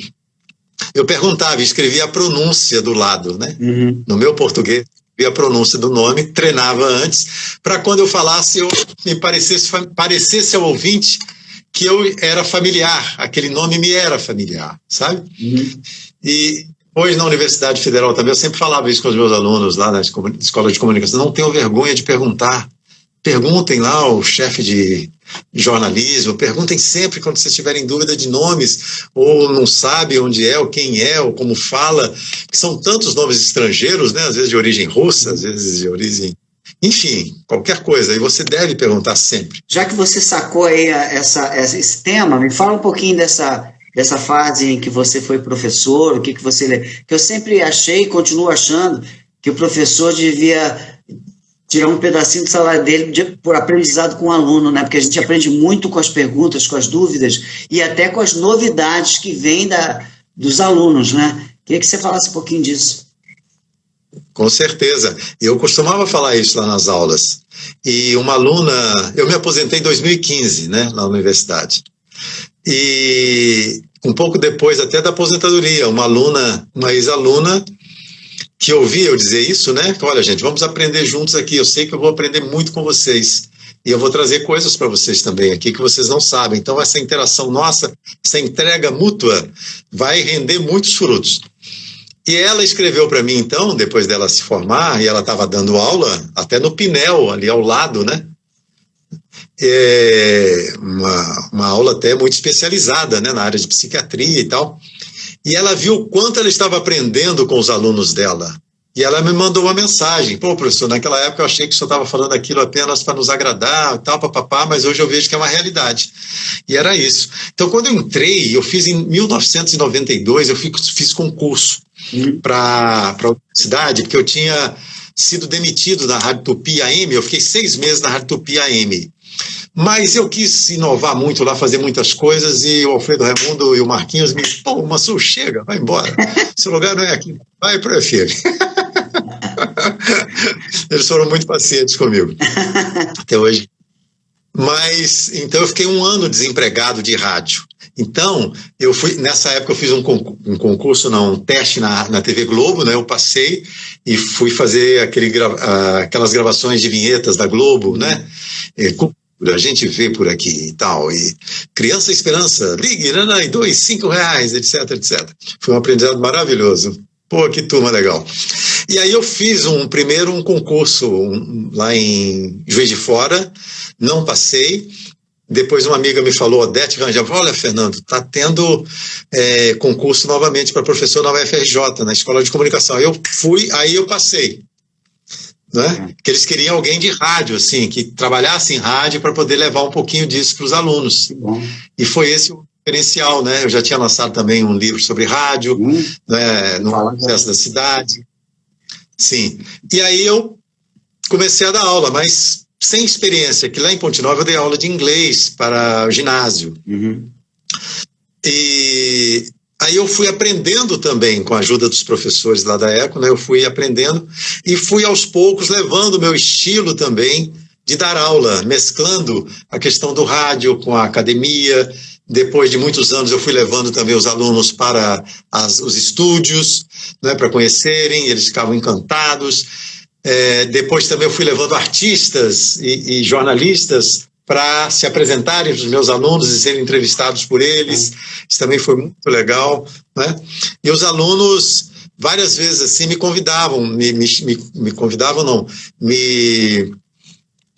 eu perguntava, escrevia a pronúncia do lado, né? Uhum. No meu português, escrevia a pronúncia do nome, treinava antes, para quando eu falasse, me parecesse ao ouvinte que eu era familiar, aquele nome me era familiar, sabe? Uhum. E hoje na Universidade Federal também, eu sempre falava isso com os meus alunos lá na Escola de Comunicação, não tenham vergonha de perguntar. Perguntem lá ao chefe de jornalismo, perguntem sempre quando vocês tiverem dúvida de nomes, ou não sabe onde é, ou quem é, ou como fala, que são tantos nomes estrangeiros, né? Às vezes de origem russa, às vezes de origem... Enfim, qualquer coisa, e você deve perguntar sempre. Já que você sacou aí esse tema, me fala um pouquinho dessa fase em que você foi professor, o que você... Que eu sempre achei e continuo achando que o professor devia... tirar um pedacinho do salário dele por aprendizado com o aluno, né? Porque a gente aprende muito com as perguntas, com as dúvidas e até com as novidades que vêm dos alunos, né? Queria que você falasse um pouquinho disso. Com certeza. Eu costumava falar isso lá nas aulas. E uma aluna... Eu me aposentei em 2015, né? Na universidade. E um pouco depois até da aposentadoria, uma ex-aluna... que ouvia eu dizer isso, né? Olha, gente, vamos aprender juntos aqui. Eu sei que eu vou aprender muito com vocês. E eu vou trazer coisas para vocês também aqui que vocês não sabem. Então, essa interação nossa, essa entrega mútua, vai render muitos frutos. E ela escreveu para mim, então, depois dela se formar, e ela estava dando aula, até no Pinel, ali ao lado, né? Uma aula até muito especializada, né? Na área de psiquiatria e tal. E ela viu o quanto ela estava aprendendo com os alunos dela. E ela me mandou uma mensagem. Pô, professor, naquela época eu achei que o senhor estava falando aquilo apenas para nos agradar e tal, papapá, mas hoje eu vejo que é uma realidade. E era isso. Então, quando eu entrei, eu fiz em 1992, eu fiz concurso para a universidade, porque eu tinha sido demitido da Rádio Tupi AM, eu fiquei 6 meses na Rádio Tupi AM. Mas eu quis inovar muito lá, fazer muitas coisas, e o Alfredo Raimundo e o Marquinhos me disseram, pô, Massu, chega, vai embora. Seu lugar não é aqui, vai para o FM. Eles foram muito pacientes comigo, até hoje. Mas, então eu fiquei 1 ano desempregado de rádio. Então, nessa época eu fiz um concurso, um teste na TV Globo, né? Eu passei e fui fazer aquelas gravações de vinhetas da Globo, né? A gente vê por aqui e tal, e Criança Esperança, ligue, e 2, 5 reais, etc, etc. Foi um aprendizado maravilhoso. Pô, que turma legal. E aí eu fiz primeiro um concurso lá em Juiz de Fora, não passei. Depois uma amiga me falou, Odete Rangel, olha, Fernando, está tendo concurso novamente para professor na UFRJ, na Escola de Comunicação. Eu fui, aí eu passei. né? Que eles queriam alguém de rádio, assim, que trabalhasse em rádio para poder levar um pouquinho disso para os alunos. E foi esse o diferencial, né? Eu já tinha lançado também um livro sobre rádio, né, no Sucesso da Cidade. Sim. E aí eu comecei a dar aula, mas sem experiência, que lá em Ponte Nova eu dei aula de inglês para o ginásio. E aí eu fui aprendendo também, com a ajuda dos professores lá da ECO, né, eu fui aprendendo e fui aos poucos levando o meu estilo também de dar aula, mesclando a questão do rádio com a academia. Depois de muitos anos eu fui levando também os alunos para os estúdios, né, para conhecerem, eles ficavam encantados. Depois também eu fui levando artistas e jornalistas para se apresentarem para os meus alunos e serem entrevistados por eles. Isso também foi muito legal, né? E os alunos, várias vezes assim, me convidavam, me convidavam não, me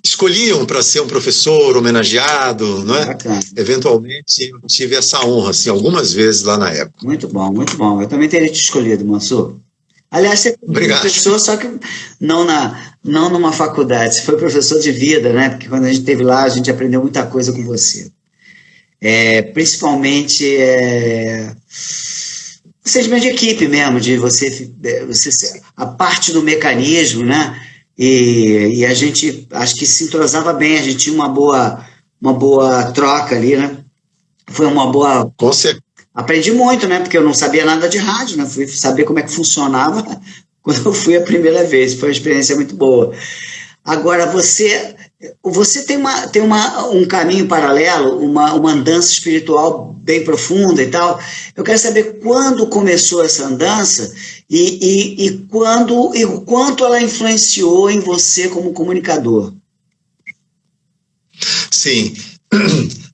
escolhiam para ser um professor homenageado, não é? Eventualmente eu tive essa honra, assim, algumas vezes lá na época. Muito bom, muito bom. Eu também teria te escolhido, Mansur. Aliás, você foi professor, só que não numa faculdade, você foi professor de vida, né? Porque quando a gente esteve lá, a gente aprendeu muita coisa com você. Principalmente sentimento de equipe mesmo, de você a parte do mecanismo, né? E a gente, acho que se entrosava bem, a gente tinha uma boa troca ali, né? Foi uma boa... Com certeza. Aprendi muito, né? Porque eu não sabia nada de rádio, né? Fui saber como é que funcionava quando eu fui a primeira vez. Foi uma experiência muito boa. Agora, você tem um caminho paralelo, uma andança espiritual bem profunda e tal. Eu quero saber quando começou essa andança e o quanto ela influenciou em você como comunicador. Sim.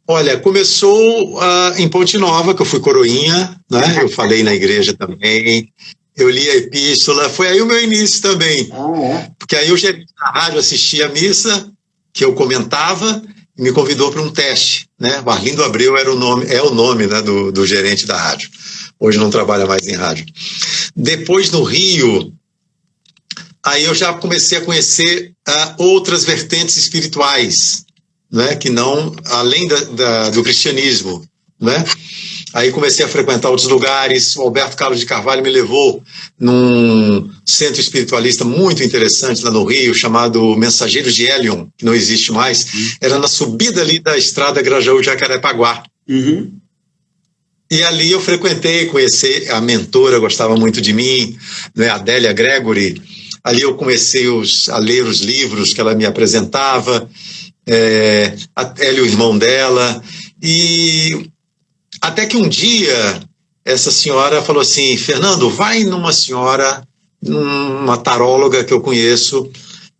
Olha, começou em Ponte Nova, que eu fui coroinha, né? Eu falei na igreja também, eu li a epístola, foi aí o meu início também. Porque aí o gerente da rádio assistia a missa, que eu comentava, e me convidou para um teste, né? O Arlindo Abreu é o nome, né, do gerente da rádio. Hoje não trabalha mais em rádio. Depois, no Rio, aí eu já comecei a conhecer outras vertentes espirituais, né, que não, além do cristianismo, né? Aí comecei a frequentar outros lugares. O Alberto Carlos de Carvalho me levou num centro espiritualista muito interessante lá no Rio, chamado Mensageiros de Hélion, que não existe mais. Era na subida ali da estrada Grajaú-Jacarepaguá. E ali eu frequentei, conheci a mentora, gostava muito de mim, né, Adélia Gregory. Ali eu comecei a ler os livros que ela me apresentava. Ele, o irmão dela, e até que um dia essa senhora falou assim: Fernando, vai numa taróloga que eu conheço,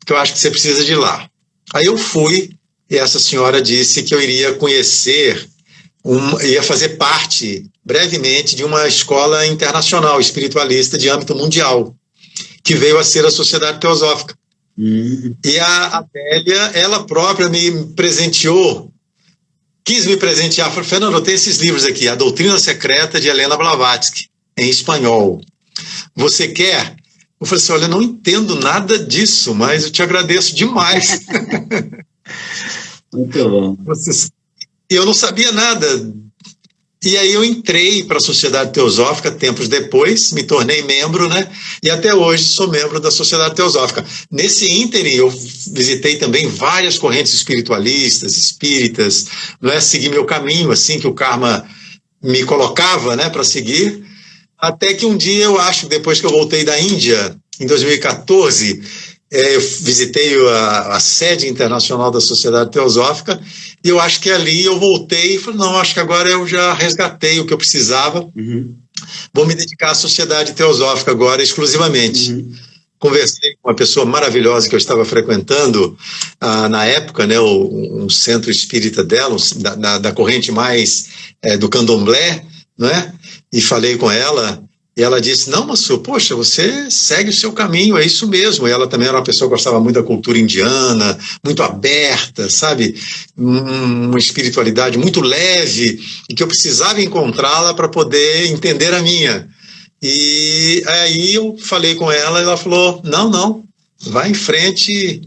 que eu acho que você precisa de ir lá. Aí eu fui, e essa senhora disse que eu iria conhecer, ia fazer parte brevemente de uma escola internacional espiritualista de âmbito mundial, que veio a ser a Sociedade Teosófica. E a Adélia, ela própria me presenteou, quis me presentear, falou: Fernando, eu tenho esses livros aqui, A Doutrina Secreta de Helena Blavatsky, em espanhol. Você quer? Eu falei assim: olha, eu não entendo nada disso, mas eu te agradeço demais. Muito bom. Eu não sabia nada. E aí eu entrei para a Sociedade Teosófica tempos depois, me tornei membro, né? E até hoje sou membro da Sociedade Teosófica. Nesse ínterim, eu visitei também várias correntes espiritualistas, espíritas, não é? Segui meu caminho, assim, que o karma me colocava, né, para seguir. Até que um dia, eu acho, depois que eu voltei da Índia, em 2014, eu visitei a sede internacional da Sociedade Teosófica, e eu acho que ali eu voltei e falei: não, acho que agora eu já resgatei o que eu precisava, vou me dedicar à Sociedade Teosófica agora exclusivamente. Conversei com uma pessoa maravilhosa que eu estava frequentando na época, né, um centro espírita dela, da corrente mais do candomblé, né, e falei com ela. E ela disse: não, Mansur, poxa, você segue o seu caminho, é isso mesmo. E ela também era uma pessoa que gostava muito da cultura indiana, muito aberta, sabe? Uma espiritualidade muito leve, e que eu precisava encontrá-la para poder entender a minha. E aí eu falei com ela, e ela falou: não, vai em frente,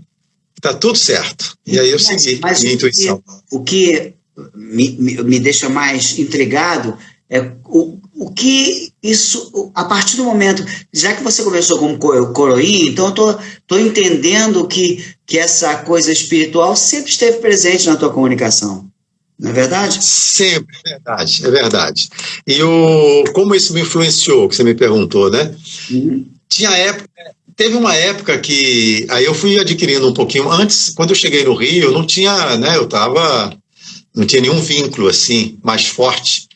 está tudo certo. E aí eu segui minha intuição. O que me deixa mais intrigado é o que isso, a partir do momento, já que você começou como coroinha, então eu estou entendendo que essa coisa espiritual sempre esteve presente na tua comunicação, não é verdade? Sempre, é verdade. E como isso me influenciou, que você me perguntou, né? Uhum. Teve uma época que aí eu fui adquirindo um pouquinho, antes, quando eu cheguei no Rio, eu não tinha, né, não tinha nenhum vínculo assim, mais forte.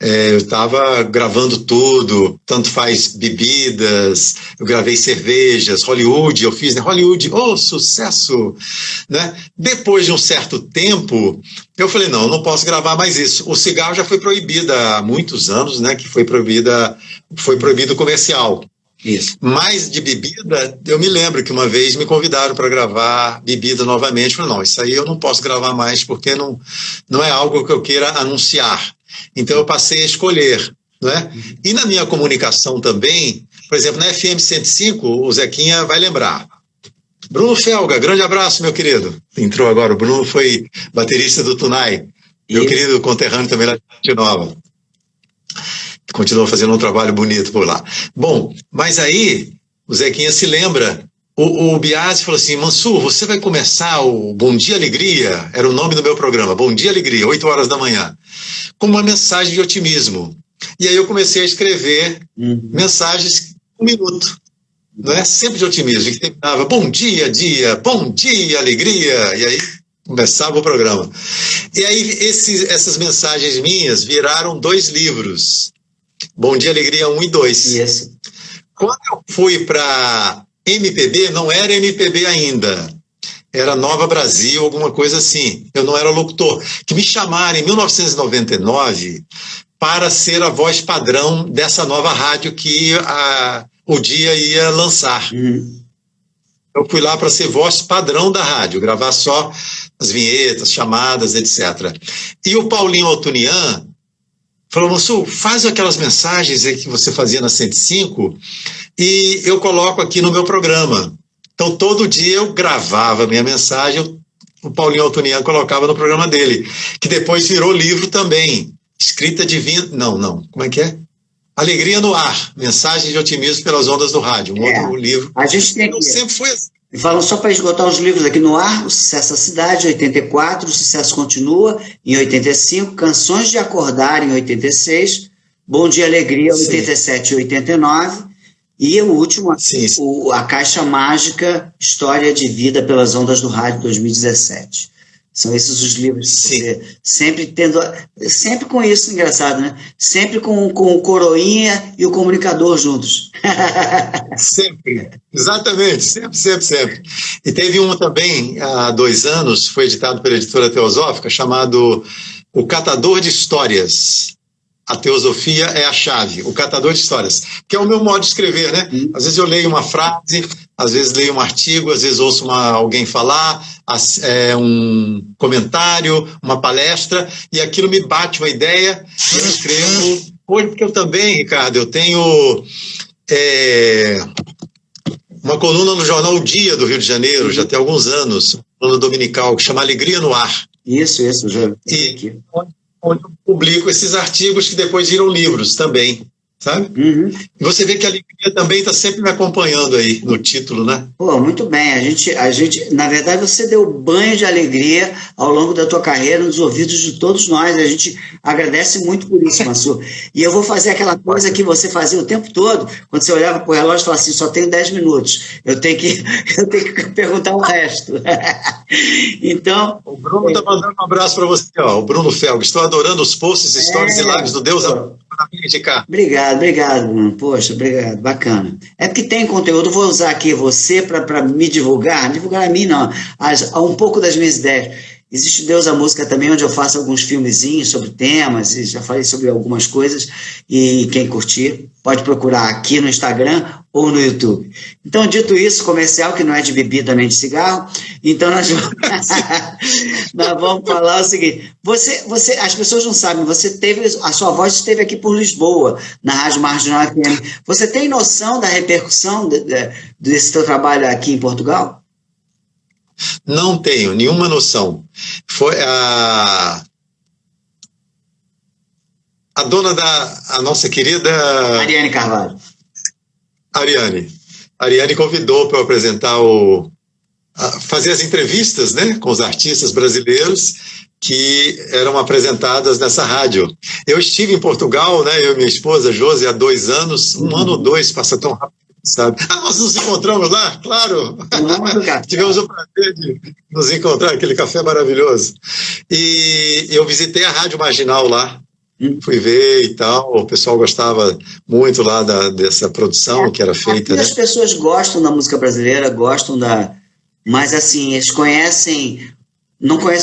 Eu estava gravando tudo, tanto faz bebidas, eu gravei cervejas, Hollywood, eu fiz, né? Hollywood, sucesso! Né? Depois de um certo tempo, eu falei, não posso gravar mais isso. O cigarro já foi proibido há muitos anos, né? Que foi proibido comercial. Isso. Mas de bebida, eu me lembro que uma vez me convidaram para gravar bebida novamente. Eu falei, não, isso aí eu não posso gravar mais, porque não é algo que eu queira anunciar. Então eu passei a escolher, né? E na minha comunicação também, por exemplo, na FM 105, o Zequinha vai lembrar. Bruno Felga, grande abraço, meu querido. Entrou agora, o Bruno foi baterista do Tunai, meu querido conterrâneo também lá de Ponte Nova. Continua fazendo um trabalho bonito por lá. Bom, mas aí o Zequinha se lembra, o Biasi falou assim, Mansur, você vai começar o Bom Dia Alegria, era o nome do meu programa, Bom Dia Alegria, 8 horas da manhã, com uma mensagem de otimismo. E aí eu comecei a escrever mensagens 1 minuto, não é? Sempre de otimismo, que terminava, bom dia, alegria, e aí começava o programa. E aí essas mensagens minhas viraram 2 livros, Bom Dia Alegria 1 e 2. Isso. Quando eu fui para MPB, não era MPB ainda, era Nova Brasil, alguma coisa assim, eu não era locutor, que me chamaram em 1999 para ser a voz padrão dessa nova rádio que o Dia ia lançar. Eu fui lá para ser voz padrão da rádio, gravar só as vinhetas, chamadas, etc. E o Paulinho Altunian falou, Mansur, faz aquelas mensagens aí que você fazia na 105 e eu coloco aqui no meu programa. Então, todo dia eu gravava a minha mensagem, o Paulinho Altunian colocava no programa dele, que depois virou livro também, Escrita Divina, não, como é que é? Alegria no Ar, Mensagens de Otimismo pelas Ondas do Rádio, outro livro. A gente tem que... sempre foi assim. Falando só para esgotar os livros aqui no ar, O Sucesso da Cidade, em 84, O Sucesso Continua, em 85, Canções de Acordar, em 86, Bom Dia Alegria, 87 e 89, e o último, A Caixa Mágica, História de Vida pelas Ondas do Rádio, 2017. São esses os livros que você sempre com isso, engraçado, né? Sempre com o coroinha e o comunicador juntos. Sempre, exatamente, sempre. E teve um também, há 2 anos, foi editado pela Editora Teosófica, chamado O Catador de Histórias. A teosofia é a chave, o catador de histórias, que é o meu modo de escrever, né? Às vezes eu leio uma frase, às vezes leio um artigo, às vezes ouço alguém falar, um comentário, uma palestra, e aquilo me bate uma ideia, e eu escrevo. Hoje, porque eu também, Ricardo, eu tenho uma coluna no jornal O Dia do Rio de Janeiro, já tem alguns anos, uma coluna dominical, que chama Alegria no Ar. Isso, já vi aqui. Onde eu publico esses artigos que depois viram livros também, sabe? E você vê que a alegria também está sempre me acompanhando aí no título, né? Pô, muito bem. A gente, na verdade, você deu banho de alegria ao longo da tua carreira nos ouvidos de todos nós. A gente agradece muito por isso, Mansur. E eu vou fazer aquela coisa que você fazia o tempo todo, quando você olhava para o relógio e falava assim, só tenho 10 minutos. Eu tenho que perguntar o resto. Então... O Bruno está mandando um abraço para você, ó. O Bruno Felga. Estou adorando os posts, stories e lives do Deus para me indicar. Obrigado, Bruno. Poxa, obrigado, bacana. É porque tem conteúdo, eu vou usar aqui você para me divulgar a mim não, um pouco das minhas ideias. Existe Deus a Música também, onde eu faço alguns filmezinhos sobre temas, e já falei sobre algumas coisas, e quem curtir pode procurar aqui no Instagram ou no YouTube. Então, dito isso, comercial, que não é de bebida nem de cigarro, então nós vamos falar o seguinte, as pessoas não sabem, a sua voz esteve aqui por Lisboa, na Rádio Marginal FM. Você tem noção da repercussão desse teu trabalho aqui em Portugal? Não tenho nenhuma noção. Foi a dona a nossa querida Ariane Carvalho. Ariane convidou para eu apresentar fazer as entrevistas, né, com os artistas brasileiros que eram apresentadas nessa rádio. Eu estive em Portugal, né, eu e minha esposa Josi, há 2 anos, um ano ou 2, passa tão rápido, sabe? Nós nos encontramos lá, claro. Tivemos o prazer de nos encontrar, aquele café maravilhoso. E eu visitei a Rádio Marginal lá, fui ver e tal, o pessoal gostava muito lá dessa produção que era feita. Né? As pessoas gostam da música brasileira, mas assim, eles não conhecem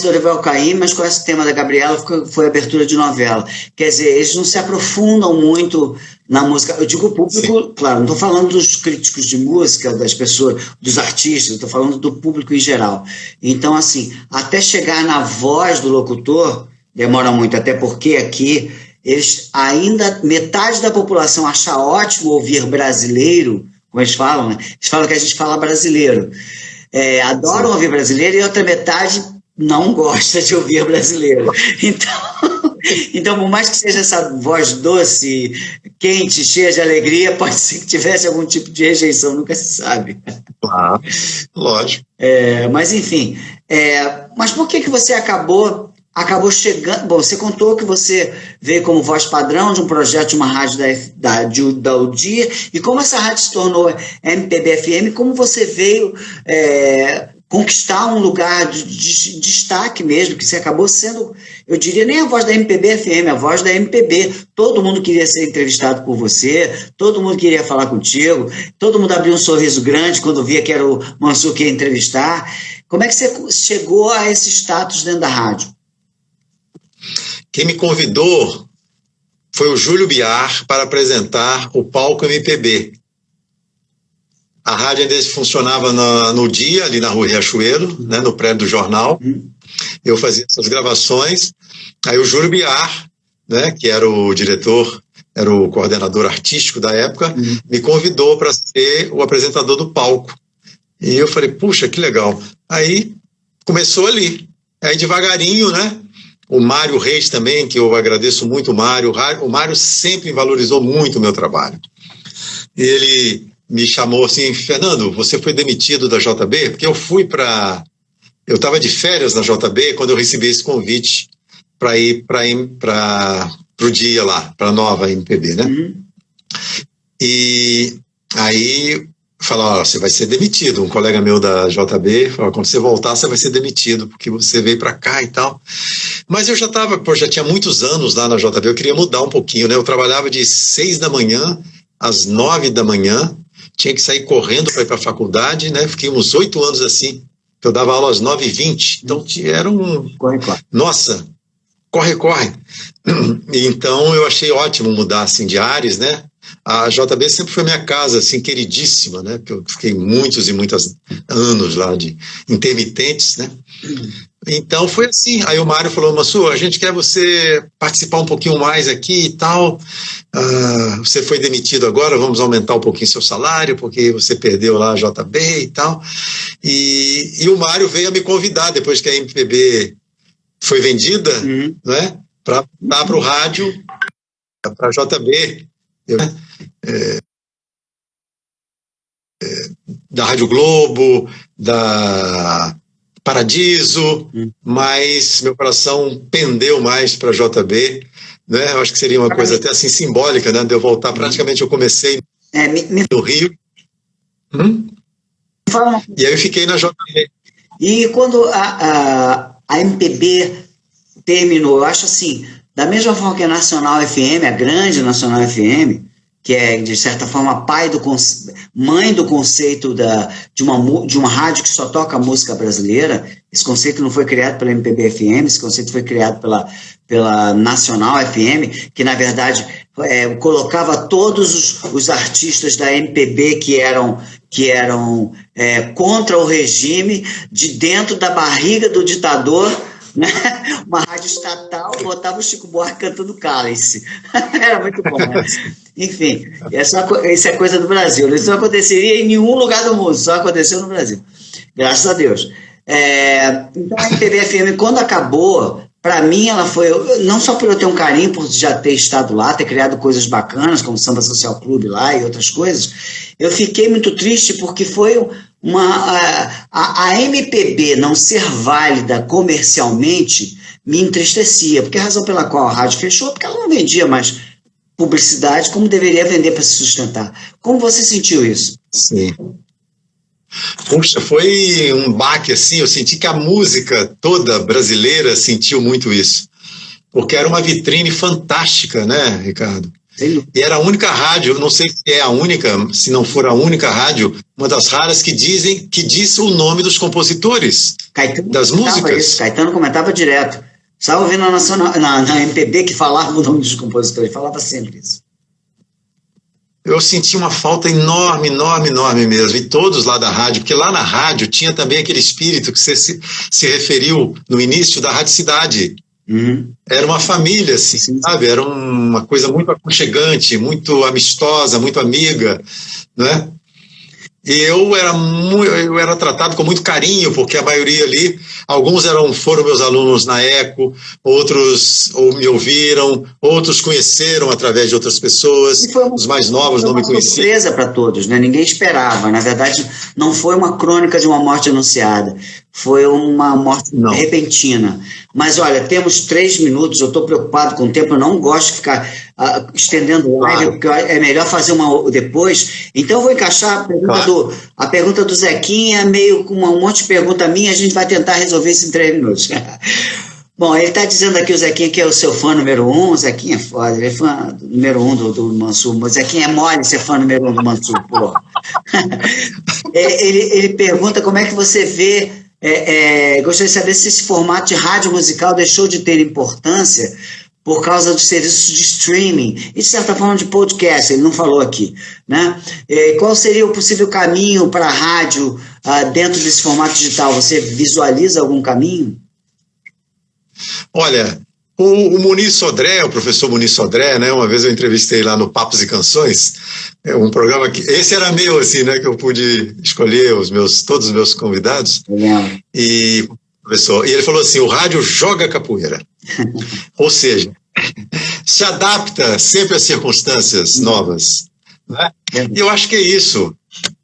Dorival Caymmi, mas conhecem o tema da Gabriela, foi abertura de novela. Quer dizer, eles não se aprofundam muito na música. Eu digo o público, sim, claro, não estou falando dos críticos de música, das pessoas, dos artistas, estou falando do público em geral. Então, assim, até chegar na voz do locutor, demora muito, até porque aqui, eles ainda, metade da população acha ótimo ouvir brasileiro, como eles falam, né? Eles falam que a gente fala brasileiro. Adoram, sim, ouvir brasileiro, e outra metade não gosta de ouvir brasileiro. Então, por mais que seja essa voz doce, quente, cheia de alegria, pode ser que tivesse algum tipo de rejeição, nunca se sabe. Claro, lógico. Mas, enfim, mas por que você acabou chegando? Bom, você contou que você veio como voz padrão de um projeto de uma rádio da UDIA, e como essa rádio se tornou MPB-FM, como você veio conquistar um lugar de destaque mesmo, que você acabou sendo, eu diria, nem a voz da MPB-FM, a voz da MPB. Todo mundo queria ser entrevistado por você, todo mundo queria falar contigo, todo mundo abriu um sorriso grande quando via que era o Mansur que ia entrevistar. Como é que você chegou a esse status dentro da rádio? Quem me convidou foi o Júlio Biar para apresentar o Palco MPB. A rádio ainda funcionava no dia, ali na Rua Riachuelo, né, no prédio do jornal. Eu fazia essas gravações. Aí o Júlio Biar, né, que era o diretor, era o coordenador artístico da época, me convidou para ser o apresentador do palco. E eu falei, puxa, que legal. Aí começou ali. Aí devagarinho, né? O Mário Reis também, que eu agradeço muito o Mário. O Mário sempre valorizou muito o meu trabalho. Ele me chamou assim, Fernando, você foi demitido da JB? Porque eu estava de férias na JB quando eu recebi esse convite para ir para o dia lá, para a nova MPB, né? E aí falaram, você vai ser demitido. Um colega meu da JB falou, quando você voltar, você vai ser demitido, porque você veio para cá e tal. Mas eu já tinha muitos anos lá na JB, eu queria mudar um pouquinho, né? Eu trabalhava de 6 da manhã às 9 da manhã, tinha que sair correndo para ir para a faculdade, né? Fiquei uns 8 anos assim, eu dava aula às 9h20, então era Corre. Nossa, corre. Então eu achei ótimo mudar assim de ares, né? A JB sempre foi minha casa, assim, queridíssima, né? Porque eu fiquei muitos e muitos anos lá de intermitentes, né? Então foi assim. Aí o Mário falou, Mansur, a gente quer você participar um pouquinho mais aqui e tal. Você foi demitido agora, vamos aumentar um pouquinho seu salário, porque você perdeu lá a JB e tal. E o Mário veio a me convidar, depois que a MPB foi vendida, né? Para dar para o rádio, para a JB. Da Rádio Globo, da Paradiso, mas meu coração pendeu mais para a JB, né? Eu acho que seria uma coisa até assim simbólica, né? De eu voltar, praticamente eu comecei no Rio, e aí eu fiquei na JB. E quando a MPB terminou, eu acho assim, da mesma forma que a Nacional FM, a grande Nacional FM, que é, de certa forma, mãe do conceito de uma rádio que só toca música brasileira, Esse conceito não foi criado pela MPB-FM, esse conceito foi criado pela Nacional FM, que, na verdade, colocava todos os artistas da MPB que eram contra o regime, de dentro da barriga do ditador, né? Uma rádio estatal, botava o Chico Buarque cantando Cálice. Era muito bom, né? Enfim, isso é coisa do Brasil. Isso não aconteceria em nenhum lugar do mundo, só aconteceu no Brasil. Graças a Deus. Então, a MPB-FM, quando acabou, para mim, ela foi, não só por eu ter um carinho por já ter estado lá, ter criado coisas bacanas, como o Samba Social Clube lá e outras coisas, eu fiquei muito triste porque foi a MPB não ser válida comercialmente me entristecia, porque a razão pela qual a rádio fechou, porque ela não vendia mais publicidade como deveria vender para se sustentar. Como você sentiu isso? Sim. Puxa, foi um baque, assim, eu senti que a música toda brasileira sentiu muito isso, porque era uma vitrine fantástica, né, Ricardo? Sim. E era a única rádio, não sei se é a única, se não for a única rádio, uma das raras que diz o nome dos compositores das músicas. Isso. Caetano comentava direto. Estava ouvindo na MPB que falava o nome dos compositores, falava sempre isso. Eu senti uma falta enorme, enorme, enorme mesmo, e todos lá da rádio, porque lá na rádio tinha também aquele espírito que você se referiu no início da Rádio Cidade. Uhum. Era uma família, assim, sim, sabe? Era uma coisa muito aconchegante, muito amistosa, muito amiga, né? E eu era tratado com muito carinho, porque a maioria ali, alguns foram meus alunos na ECO, outros me ouviram, outros conheceram através de outras pessoas, os mais novos não me conheciam. Foi uma surpresa para todos, né? Ninguém esperava. Na verdade, não foi uma crônica de uma morte anunciada, foi uma morte repentina. Mas olha, temos 3 minutos, eu estou preocupado com o tempo, eu não gosto de ficar estendendo o live, porque é melhor fazer uma depois. Então eu vou encaixar a pergunta do Zequinha, meio com um monte de pergunta minha, a gente vai tentar resolver isso em 3 minutos. Bom, ele está dizendo aqui, o Zequinha, que é o seu fã número 1, o Zequinha é foda, ele é fã número 1 do Mansur, o Zequinha é mole ser fã número 1 do Mansur, pô. Ele pergunta como é que você vê. Gostaria de saber se esse formato de rádio musical deixou de ter importância por causa dos serviços de streaming e, de certa forma, de podcast, ele não falou aqui, né? Qual seria o possível caminho para a rádio dentro desse formato digital? Você visualiza algum caminho? Olha, o Muniz Sodré, o professor Muniz Sodré, né? Uma vez eu entrevistei lá no Papos e Canções, um programa que esse era meu, assim, né? Que eu pude escolher todos os meus convidados. E ele falou assim: o rádio joga capoeira, ou seja, se adapta sempre às circunstâncias novas, né? E eu acho que é isso.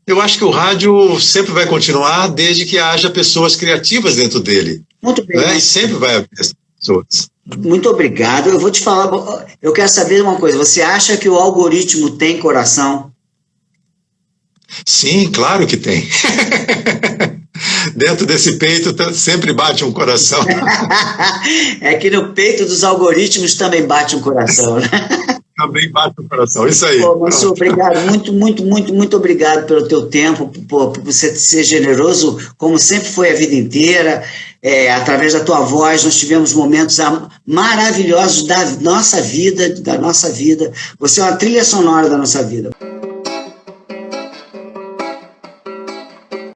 Eu acho que o rádio sempre vai continuar desde que haja pessoas criativas dentro dele. Muito bem. Né? E sempre vai haver pessoas. Muito obrigado. Eu vou te falar, eu quero saber uma coisa. Você acha que o algoritmo tem coração? Sim, claro que tem. Dentro desse peito sempre bate um coração. É que no peito dos algoritmos também bate um coração, né? Também bate o coração, isso aí. Pô, Mansur, obrigado, muito obrigado pelo teu tempo, por você ser generoso, como sempre foi a vida inteira. Através da tua voz, nós tivemos momentos maravilhosos da nossa vida. Você é uma trilha sonora da nossa vida.